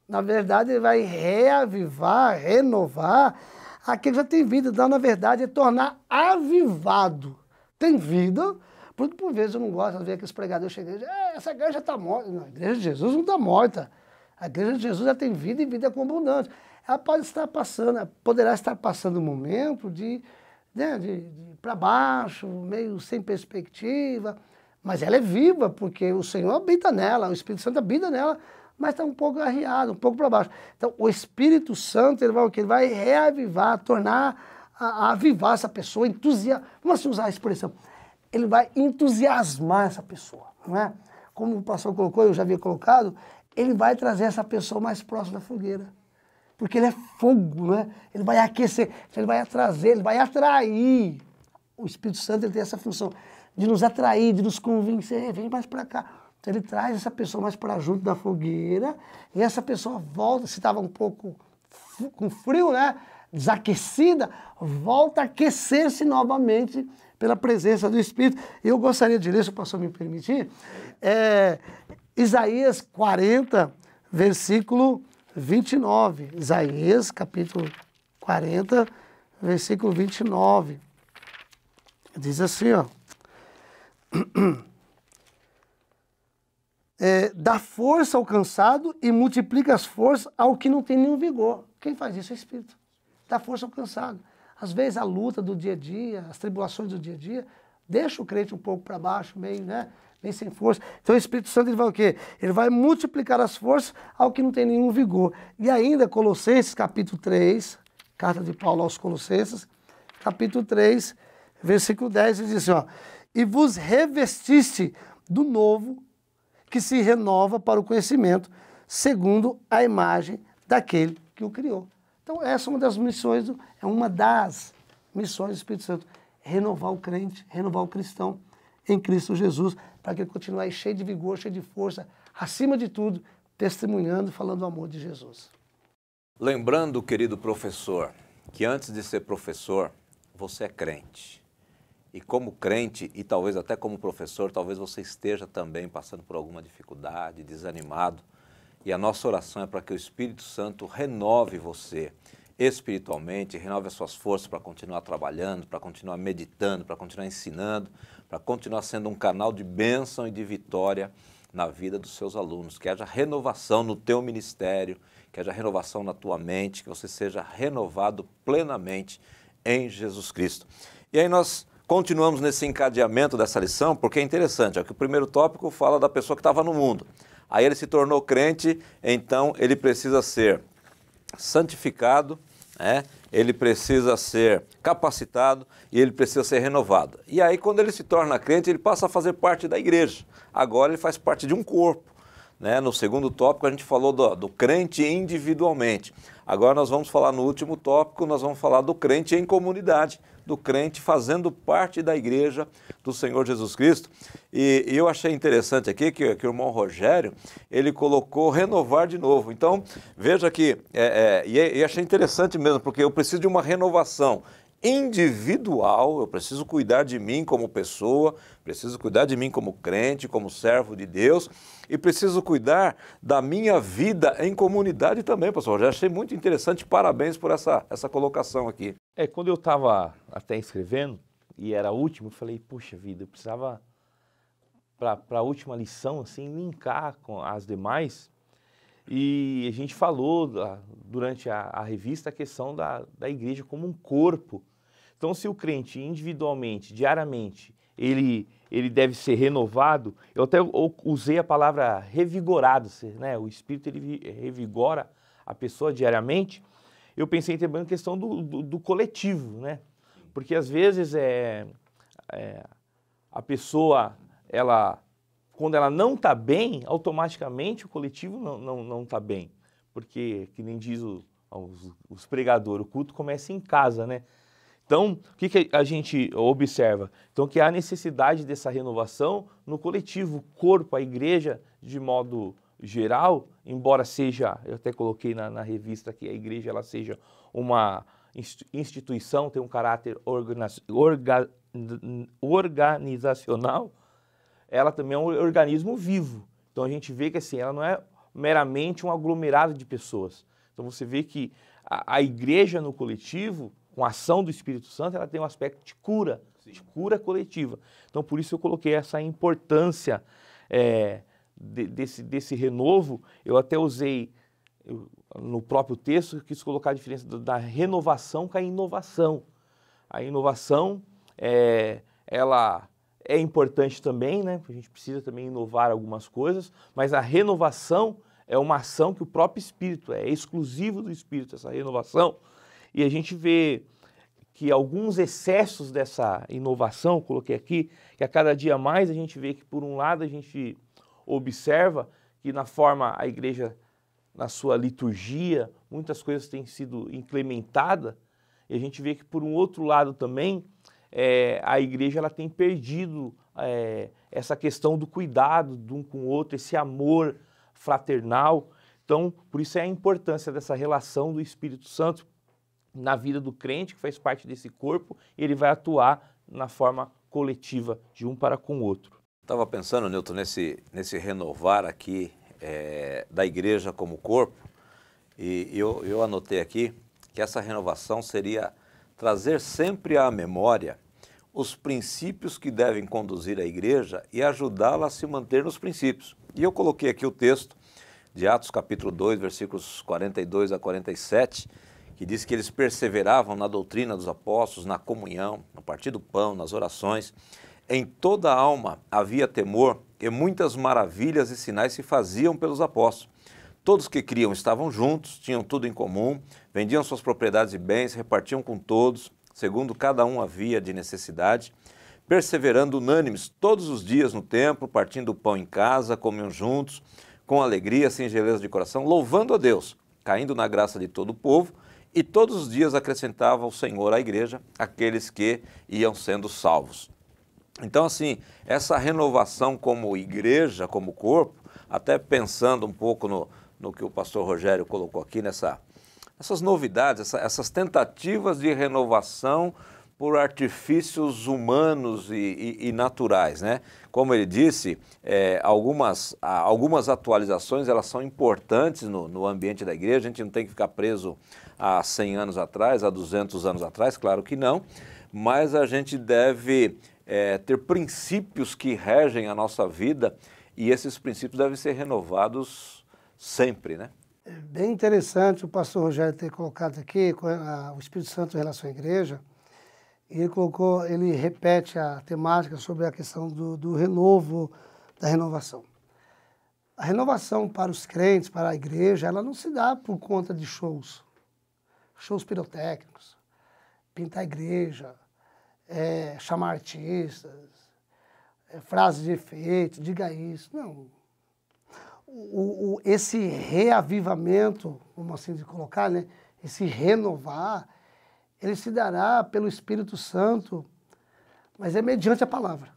Na verdade, ele vai reavivar, renovar aquele que já tem vida. Então, na verdade, é tornar avivado. Tem vida, porque por vezes eu não gosto de ver aqueles pregadores chegando, essa igreja está morta. Não, a igreja de Jesus não está morta. A igreja de Jesus já tem vida e vida com abundância. Ela pode estar passando, poderá estar passando um momento de para baixo, meio sem perspectiva, mas ela é viva, porque o Senhor habita nela, o Espírito Santo habita nela, mas está um pouco arriado, um pouco para baixo. Então, o Espírito Santo, ele vai o quê? Ele vai reavivar, tornar, avivar essa pessoa, vamos assim usar a expressão, ele vai entusiasmar essa pessoa, não é? Como o pastor colocou, eu já havia colocado, ele vai trazer essa pessoa mais próxima da fogueira. Porque ele é fogo, né? Ele vai aquecer, ele vai trazer, ele vai atrair. O Espírito Santo ele tem essa função de nos atrair, de nos convencer, vem mais para cá. Então ele traz essa pessoa mais para junto da fogueira e essa pessoa volta, se estava um pouco com frio, né? Desaquecida, volta a aquecer-se novamente pela presença do Espírito. Eu gostaria de ler, se o pastor me permitir, Isaías 40, versículo 29, Isaías, capítulo 40, versículo 29. Diz assim, ó. Dá força ao cansado e multiplica as forças ao que não tem nenhum vigor. Quem faz isso é o Espírito. Dá força ao cansado. Às vezes a luta do dia a dia, as tribulações do dia a dia, deixa o crente um pouco para baixo, meio, né? Bem sem força. Então o Espírito Santo ele vai o quê? Ele vai multiplicar as forças ao que não tem nenhum vigor. E ainda Colossenses capítulo 3, carta de Paulo aos Colossenses, capítulo 3, versículo 10, ele diz assim, ó, e vos revestiste do novo que se renova para o conhecimento, segundo a imagem daquele que o criou. Então essa é uma das missões do Espírito Santo, renovar o crente, renovar o cristão em Cristo Jesus, para que ele continue cheio de vigor, cheio de força, acima de tudo, testemunhando e falando do amor de Jesus. Lembrando, querido professor, que antes de ser professor, você é crente. E como crente, e talvez até como professor, talvez você esteja também passando por alguma dificuldade, desanimado. E a nossa oração é para que o Espírito Santo renove você espiritualmente, renove as suas forças para continuar trabalhando, para continuar meditando, para continuar ensinando, para continuar sendo um canal de bênção e de vitória na vida dos seus alunos, que haja renovação no teu ministério, que haja renovação na tua mente, que você seja renovado plenamente em Jesus Cristo. E aí nós continuamos nesse encadeamento dessa lição, porque é interessante, que o primeiro tópico fala da pessoa que estava no mundo. Aí ele se tornou crente, então ele precisa ser santificado, ele precisa ser capacitado e ele precisa ser renovado. E aí quando ele se torna crente, ele passa a fazer parte da igreja. Agora ele faz parte de um corpo. No segundo tópico a gente falou do crente individualmente. Agora nós vamos falar no último tópico, nós vamos falar do crente em comunidade, do crente fazendo parte da igreja do Senhor Jesus Cristo. E eu achei interessante aqui que o irmão Rogério, ele colocou renovar de novo. Então, veja que, e achei interessante mesmo, porque eu preciso de uma renovação individual, eu preciso cuidar de mim como pessoa, preciso cuidar de mim como crente, como servo de Deus, e preciso cuidar da minha vida em comunidade também, pastor. Já achei muito interessante, parabéns por essa colocação aqui. Quando eu estava até escrevendo, e era a última, eu falei, puxa vida, eu precisava, para a última lição, assim, linkar com as demais. E a gente falou durante a revista a questão da igreja como um corpo. Então, se o crente individualmente, diariamente, ele deve ser renovado, eu até usei a palavra revigorado, o Espírito ele revigora a pessoa diariamente. Eu pensei também na questão do coletivo, porque às vezes a pessoa, quando ela não está bem, automaticamente o coletivo não está bem. Porque, que nem diz os pregadores, o culto começa em casa, Então, o que a gente observa? Então, que há necessidade dessa renovação no coletivo, o corpo, a igreja, de modo geral, embora seja, eu até coloquei na revista que a igreja ela seja uma instituição, tem um caráter organizacional, ela também é um organismo vivo. Então a gente vê que assim, ela não é meramente um aglomerado de pessoas. Então você vê que a igreja no coletivo, com a ação do Espírito Santo, ela tem um aspecto de cura coletiva. Então por isso eu coloquei essa importância desse renovo. Eu até usei no próprio texto, eu quis colocar a diferença da renovação com a inovação. A inovação, ela é importante também, a gente precisa também inovar algumas coisas, mas a renovação é uma ação que o próprio Espírito, é exclusivo do Espírito, essa renovação. E a gente vê que alguns excessos dessa inovação, coloquei aqui, que a cada dia mais a gente vê que, por um lado, a gente observa que na forma a igreja, na sua liturgia, muitas coisas têm sido implementadas, e a gente vê que, por um outro lado também, a igreja ela tem perdido essa questão do cuidado de um com o outro, esse amor fraternal. Então, por isso é a importância dessa relação do Espírito Santo na vida do crente, que faz parte desse corpo, e ele vai atuar na forma coletiva de um para com o outro. Estava pensando, Newton, nesse renovar aqui da igreja como corpo, e eu anotei aqui que essa renovação seria trazer sempre à memória os princípios que devem conduzir a igreja e ajudá-la a se manter nos princípios. E eu coloquei aqui o texto de Atos capítulo 2, versículos 42 a 47, que diz que eles perseveravam na doutrina dos apóstolos, na comunhão, no partir do pão, nas orações. Em toda a alma havia temor e muitas maravilhas e sinais se faziam pelos apóstolos. Todos que criam estavam juntos, tinham tudo em comum, vendiam suas propriedades e bens, repartiam com todos, segundo cada um havia de necessidade, perseverando unânimes todos os dias no templo, partindo o pão em casa, comiam juntos, com alegria, singeleza de coração, louvando a Deus, caindo na graça de todo o povo, e todos os dias acrescentava o Senhor à igreja aqueles que iam sendo salvos. Então, assim, essa renovação como igreja, como corpo, até pensando um pouco no que o pastor Rogério colocou aqui, essas novidades, essas tentativas de renovação por artifícios humanos e naturais, Como ele disse, algumas atualizações elas são importantes no ambiente da igreja, a gente não tem que ficar preso a 100 anos atrás, a 200 anos atrás, claro que não, mas a gente deve ter princípios que regem a nossa vida e esses princípios devem ser renovados sempre, né? É bem interessante o pastor Rogério ter colocado aqui o Espírito Santo em relação à igreja. E ele repete a temática sobre a questão do renovo, da renovação. A renovação para os crentes, para a igreja, ela não se dá por conta de shows pirotécnicos, pintar a igreja, chamar artistas, frases de efeito, diga isso. Não. Esse reavivamento, vamos assim colocar, né? Esse renovar, ele se dará pelo Espírito Santo, mas é mediante a palavra.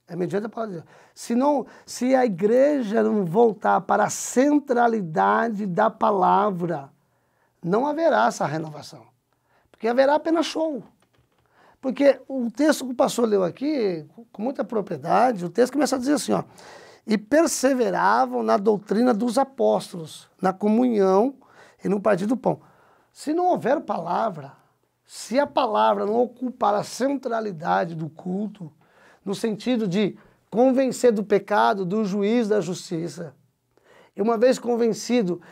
É mediante a palavra. Se a igreja não voltar para a centralidade da palavra, não haverá essa renovação. Porque haverá apenas show. Porque o texto que o pastor leu aqui, com muita propriedade, o texto começa a dizer assim, ó, e perseveravam na doutrina dos apóstolos, na comunhão e no partir do pão. Se não houver palavra, se a palavra não ocupar a centralidade do culto, no sentido de convencer do pecado, do juízo, da justiça, e uma vez convencido,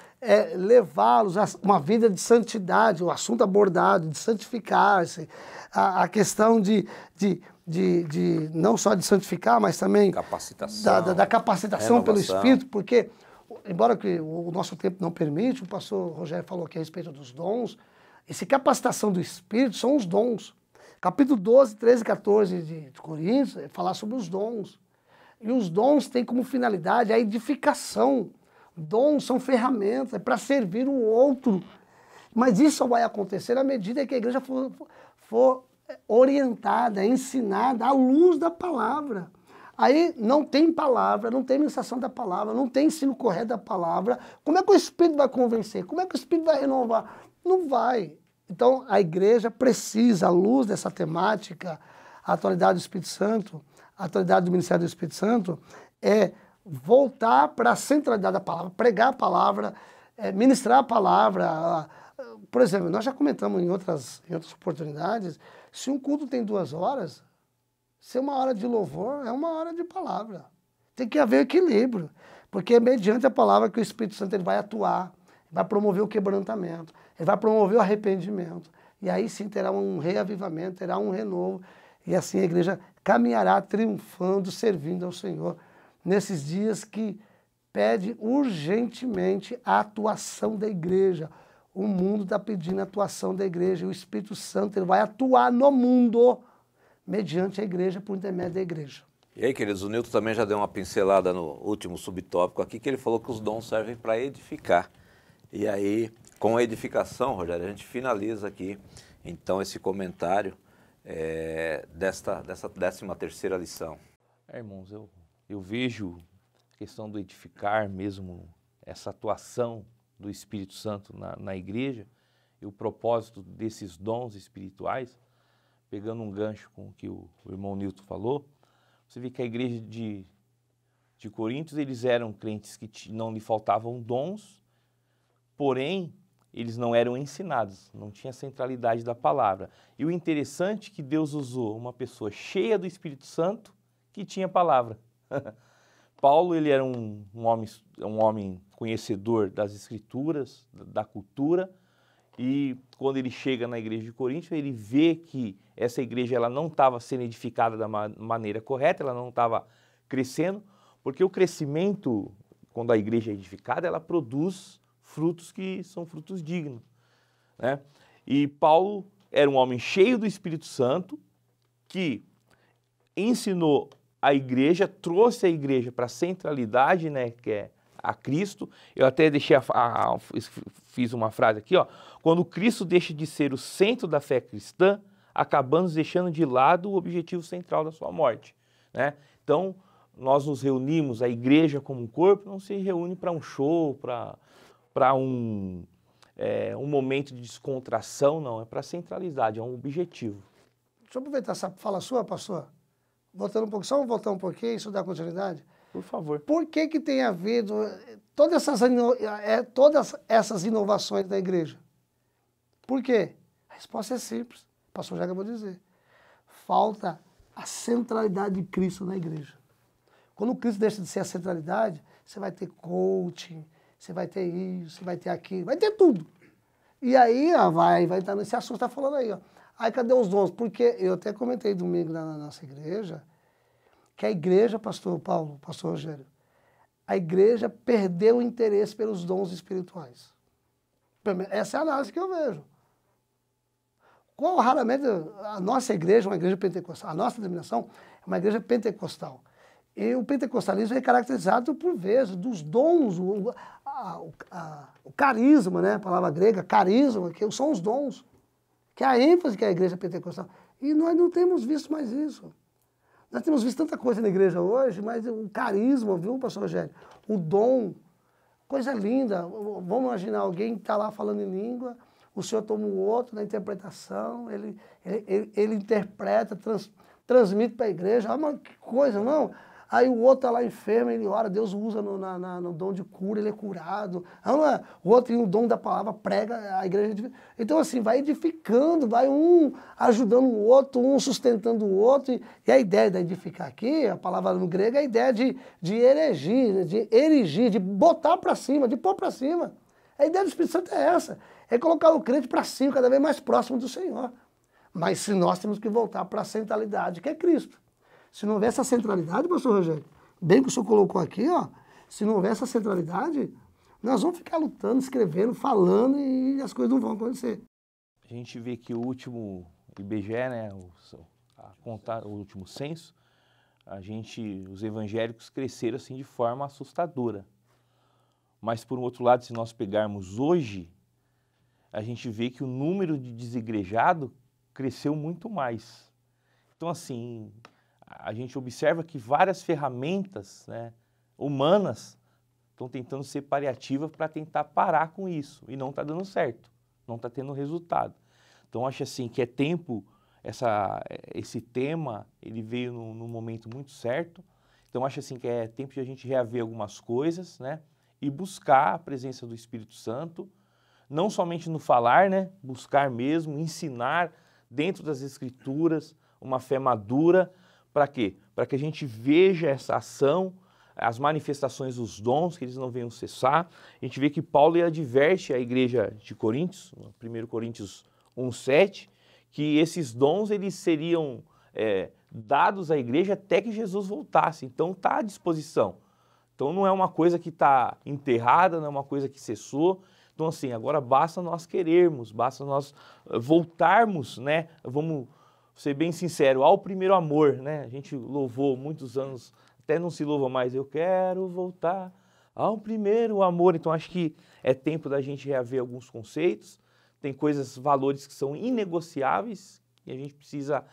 levá-los a uma vida de santidade, o assunto abordado, de santificar-se, a questão de não só de santificar, mas também da capacitação pelo Espírito, porque, embora que o nosso tempo não permite, o pastor Rogério falou aqui a respeito dos dons, essa capacitação do Espírito são os dons. Capítulo 12, 13 e 14 de Coríntios é falar sobre os dons. E os dons têm como finalidade a edificação. Dons são ferramentas, é para servir o outro. Mas isso só vai acontecer à medida que a igreja for orientada, ensinada à luz da palavra. Aí não tem palavra, não tem ministração da palavra, não tem ensino correto da palavra. Como é que o Espírito vai convencer? Como é que o Espírito vai renovar? Não vai. Então a igreja precisa, à luz dessa temática, a atualidade do Espírito Santo, a atualidade do ministério do Espírito Santo, é voltar para a centralidade da palavra, pregar a palavra, ministrar a palavra. Por exemplo, nós já comentamos em outras oportunidades, se um culto tem 2 horas, se é 1 hora de louvor, é 1 hora de palavra. Tem que haver equilíbrio, porque é mediante a palavra que o Espírito Santo ele vai atuar, vai promover o quebrantamento, ele vai promover o arrependimento. E aí sim terá um reavivamento, terá um renovo, e assim a igreja caminhará triunfando, servindo ao Senhor, nesses dias que pede urgentemente a atuação da igreja. O mundo está pedindo a atuação da igreja, e o Espírito Santo ele vai atuar no mundo, mediante a igreja, por intermédio da igreja. E aí, queridos, o Nilton também já deu uma pincelada no último subtópico aqui, que ele falou que os dons servem para edificar. E aí, com a edificação, Rogério, a gente finaliza aqui, então, esse comentário dessa 13ª lição. Irmãos, eu vejo a questão do edificar mesmo, essa atuação do Espírito Santo na igreja, e o propósito desses dons espirituais, pegando um gancho com o que o irmão Nilton falou, você vê que a igreja de Coríntios, eles eram crentes que não lhe faltavam dons, porém, eles não eram ensinados, não tinha centralidade da palavra. E o interessante é que Deus usou uma pessoa cheia do Espírito Santo que tinha palavra. Paulo, ele era um homem conhecedor das Escrituras, da cultura, e quando ele chega na igreja de Coríntios, ele vê que essa igreja ela não estava sendo edificada da maneira correta, ela não estava crescendo, porque o crescimento, quando a igreja é edificada, ela produz frutos que são frutos dignos, né? E Paulo era um homem cheio do Espírito Santo, que ensinou a igreja, trouxe a igreja para a centralidade, né, que é a Cristo. Eu até fiz uma frase aqui, ó, quando Cristo deixa de ser o centro da fé cristã, acabamos deixando de lado o objetivo central da sua morte, né? Então, nós nos reunimos, a igreja como um corpo não se reúne para um show, para um momento de descontração, não, é para centralidade, é um objetivo. Deixa eu aproveitar essa fala sua, pastor. Voltando um pouco, só voltar um pouquinho, isso dá continuidade. Por favor. Por que tem havido todas essas inovações da igreja? Por quê? A resposta é simples. O pastor já acabou de dizer. Falta a centralidade de Cristo na igreja. Quando o Cristo deixa de ser a centralidade, você vai ter coaching, você vai ter isso, você vai ter aquilo, vai ter tudo. E aí, ó, vai estar nesse assunto que está falando aí, ó. Aí cadê os dons? Porque eu até comentei domingo na nossa igreja, que a igreja, pastor Paulo, pastor Rogério, a igreja perdeu o interesse pelos dons espirituais. Essa é a análise que eu vejo. Qual raramente a nossa igreja é uma igreja pentecostal, a nossa denominação é uma igreja pentecostal. E o pentecostalismo é caracterizado por vezes dos dons, o carisma, né? A palavra grega, carisma, que são os dons, que é a ênfase que é a igreja pentecostal. E nós não temos visto mais isso. Nós temos visto tanta coisa na igreja hoje, mas o carisma, viu, pastor Rogério? O dom, coisa linda. Vamos imaginar alguém que está lá falando em língua, o senhor toma o outro na interpretação, ele interpreta, transmite para a igreja. Ah, mas que coisa, não? Aí o outro está lá enfermo, ele ora, Deus usa no dom de cura, ele é curado. Não é? O outro tem o dom da palavra, prega, a igreja... Então, assim, vai edificando, vai um ajudando o outro, um sustentando o outro. E a ideia de edificar aqui, a palavra no grego, é a ideia de erigir, de erigir, de botar para cima, de pôr para cima. A ideia do Espírito Santo é essa, é colocar o crente para cima, cada vez mais próximo do Senhor. Mas se nós temos que voltar para a centralidade, que é Cristo. Se não houver essa centralidade, pastor Rogério, bem que o senhor colocou aqui, ó, se não houver essa centralidade, nós vamos ficar lutando, escrevendo, falando e as coisas não vão acontecer. A gente vê que o último IBGE, né, o último censo, os evangélicos cresceram assim de forma assustadora. Mas, por um outro lado, se nós pegarmos hoje, a gente vê que o número de desigrejados cresceu muito mais. Então, assim, a gente observa que várias ferramentas, né, humanas estão tentando ser paliativas para tentar parar com isso. E não está dando certo, não está tendo resultado. Então, acho assim que é tempo, esse tema, ele veio num momento muito certo. Então, acho assim que é tempo de a gente reaver algumas coisas, né, e buscar a presença do Espírito Santo, não somente no falar, né, buscar mesmo, ensinar dentro das Escrituras uma fé madura. Para quê? Para que a gente veja essa ação, as manifestações dos dons, que eles não venham cessar. A gente vê que Paulo adverte a igreja de Coríntios, 1 Coríntios 1:7, que esses dons eles seriam dados à igreja até que Jesus voltasse. Então está à disposição. Então não é uma coisa que está enterrada, não é uma coisa que cessou. Então assim, agora basta nós querermos, basta nós voltarmos, né? Vamos ser bem sincero, ao primeiro amor, né? A gente louvou muitos anos, até não se louva mais, eu quero voltar ao primeiro amor. Então acho que é tempo da gente reaver alguns conceitos, tem valores que são inegociáveis e a gente precisa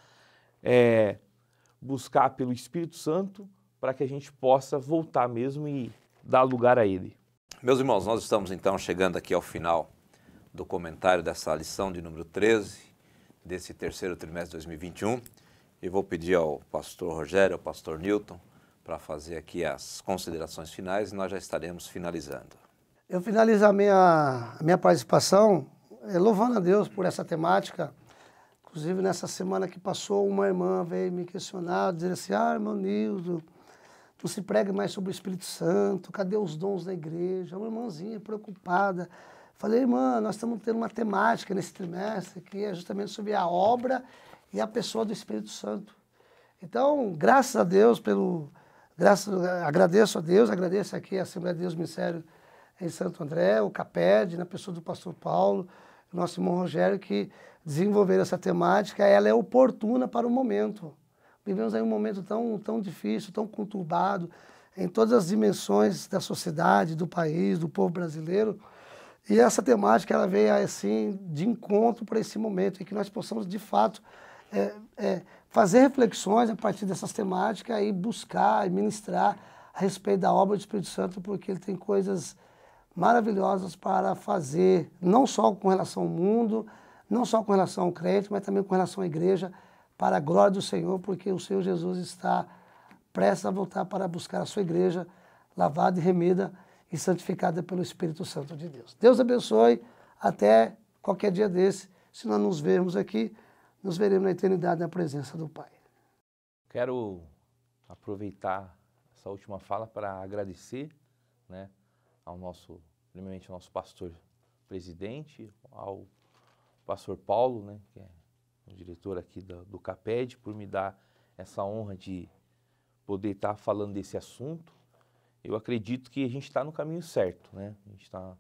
buscar pelo Espírito Santo para que a gente possa voltar mesmo e dar lugar a Ele. Meus irmãos, nós estamos então chegando aqui ao final do comentário dessa lição de número 13, desse terceiro trimestre de 2021, e vou pedir ao pastor Rogério, ao pastor Newton, para fazer aqui as considerações finais e nós já estaremos finalizando. Eu finalizo a minha participação louvando a Deus por essa temática. Inclusive, nessa semana que passou, uma irmã veio me questionar, dizer assim, irmão Nildo, não se prega mais sobre o Espírito Santo, cadê os dons da igreja? Uma irmãzinha preocupada. Falei, irmã, nós estamos tendo uma temática nesse trimestre que é justamente sobre a obra e a pessoa do Espírito Santo. Então, graças a Deus, agradeço a Deus, agradeço aqui a Assembleia de Deus Ministério em Santo André, o CAPED, na pessoa do pastor Paulo, o nosso irmão Rogério, que desenvolveram essa temática, ela é oportuna para o momento. Vivemos aí um momento tão difícil, tão conturbado, em todas as dimensões da sociedade, do país, do povo brasileiro. E essa temática ela veio assim de encontro para esse momento, em que nós possamos, de fato, fazer reflexões a partir dessas temáticas e buscar e ministrar a respeito da obra do Espírito Santo, porque ele tem coisas maravilhosas para fazer, não só com relação ao mundo, não só com relação ao crente, mas também com relação à igreja, para a glória do Senhor, porque o Senhor Jesus está prestes a voltar para buscar a sua igreja lavada e remida e santificada pelo Espírito Santo de Deus. Deus abençoe, até qualquer dia desse, se nós nos vermos aqui, nos veremos na eternidade na presença do Pai. Quero aproveitar essa essa última fala para agradecer, né, primeiramente ao nosso pastor presidente, ao pastor Paulo, né, que é o diretor aqui do CAPED, por me dar essa honra de poder estar falando desse assunto. Eu acredito que a gente está no caminho certo, né? A gente está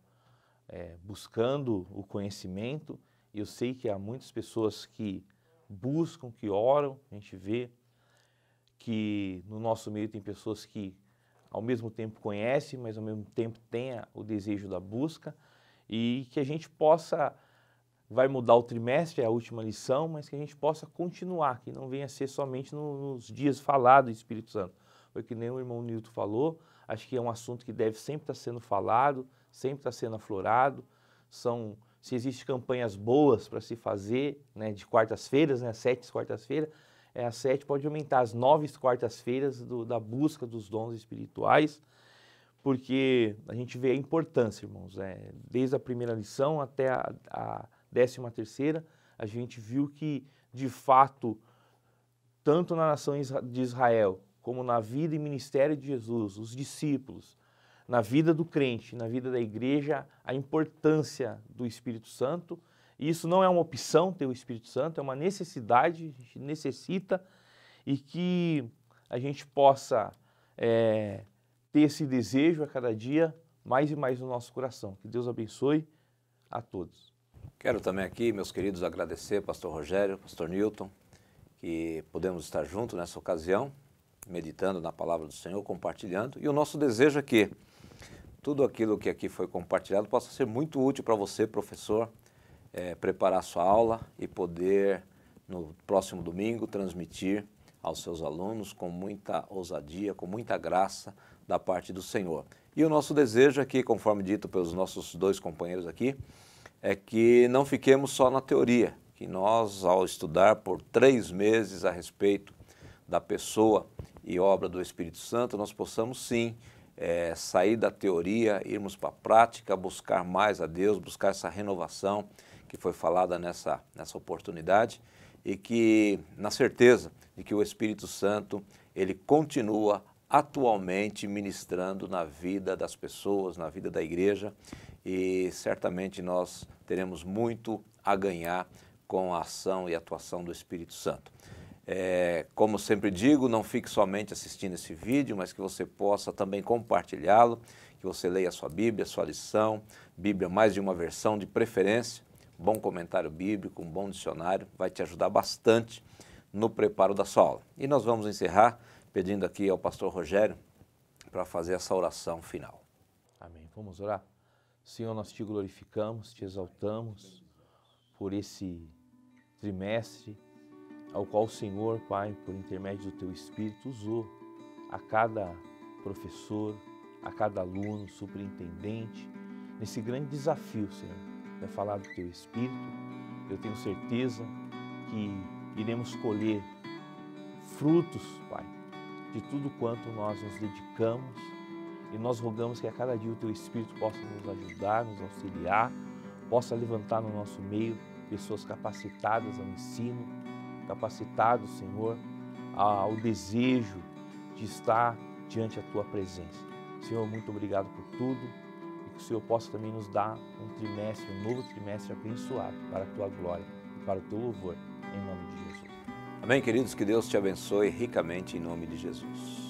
buscando o conhecimento. Eu sei que há muitas pessoas que buscam, que oram. A gente vê que no nosso meio tem pessoas que ao mesmo tempo conhecem, mas ao mesmo tempo têm o desejo da busca, e que a gente possa, vai mudar o trimestre, é a última lição, mas que a gente possa continuar, que não venha a ser somente nos dias falados do Espírito Santo. Porque nem o irmão Nilton falou, acho que é um assunto que deve sempre estar sendo falado, sempre estar sendo aflorado. Se existem campanhas boas para se fazer, né, de quartas-feiras, né, 7 quartas-feiras, as 7 pode aumentar as 9 quartas-feiras da busca dos dons espirituais, porque a gente vê a importância, irmãos, desde a primeira lição até a 13ª, a gente viu que, de fato, tanto na nação de Israel, como na vida e ministério de Jesus, os discípulos, na vida do crente, na vida da igreja, a importância do Espírito Santo. E isso não é uma opção ter o Espírito Santo, é uma necessidade, a gente necessita, e que a gente possa ter esse desejo a cada dia, mais e mais no nosso coração. Que Deus abençoe a todos. Quero também aqui, meus queridos, agradecer pastor Rogério, pastor Nilton, que podemos estar juntos nessa ocasião, meditando na palavra do Senhor, compartilhando. E o nosso desejo é que tudo aquilo que aqui foi compartilhado possa ser muito útil para você, professor, preparar sua aula e poder, no próximo domingo, transmitir aos seus alunos com muita ousadia, com muita graça da parte do Senhor. E o nosso desejo aqui, conforme dito pelos nossos 2 companheiros aqui, é que não fiquemos só na teoria, que nós, ao estudar por 3 meses a respeito da pessoa e obra do Espírito Santo, nós possamos sim sair da teoria, irmos para a prática, buscar mais a Deus, buscar essa renovação que foi falada nessa oportunidade, e que, na certeza de que o Espírito Santo, ele continua atualmente ministrando na vida das pessoas, na vida da igreja, e certamente nós teremos muito a ganhar com a ação e atuação do Espírito Santo. Como sempre digo, não fique somente assistindo esse vídeo, mas que você possa também compartilhá-lo, que você leia a sua Bíblia, a sua lição, Bíblia mais de uma versão de preferência, bom comentário bíblico, um bom dicionário, vai te ajudar bastante no preparo da sua aula. E nós vamos encerrar pedindo aqui ao pastor Rogério para fazer essa oração final. Amém. Vamos orar? Senhor, nós te glorificamos, te exaltamos por esse trimestre, ao qual o Senhor, Pai, por intermédio do Teu Espírito, usou a cada professor, a cada aluno, superintendente, nesse grande desafio, Senhor, é falar do Teu Espírito. Eu tenho certeza que iremos colher frutos, Pai, de tudo quanto nós nos dedicamos, e nós rogamos que a cada dia o Teu Espírito possa nos ajudar, nos auxiliar, possa levantar no nosso meio pessoas capacitadas ao ensino, capacitados, Senhor, ao desejo de estar diante da Tua presença. Senhor, muito obrigado por tudo, e que o Senhor possa também nos dar um trimestre, um novo trimestre abençoado para a Tua glória e para o Teu louvor, em nome de Jesus. Amém, queridos? Que Deus te abençoe ricamente em nome de Jesus.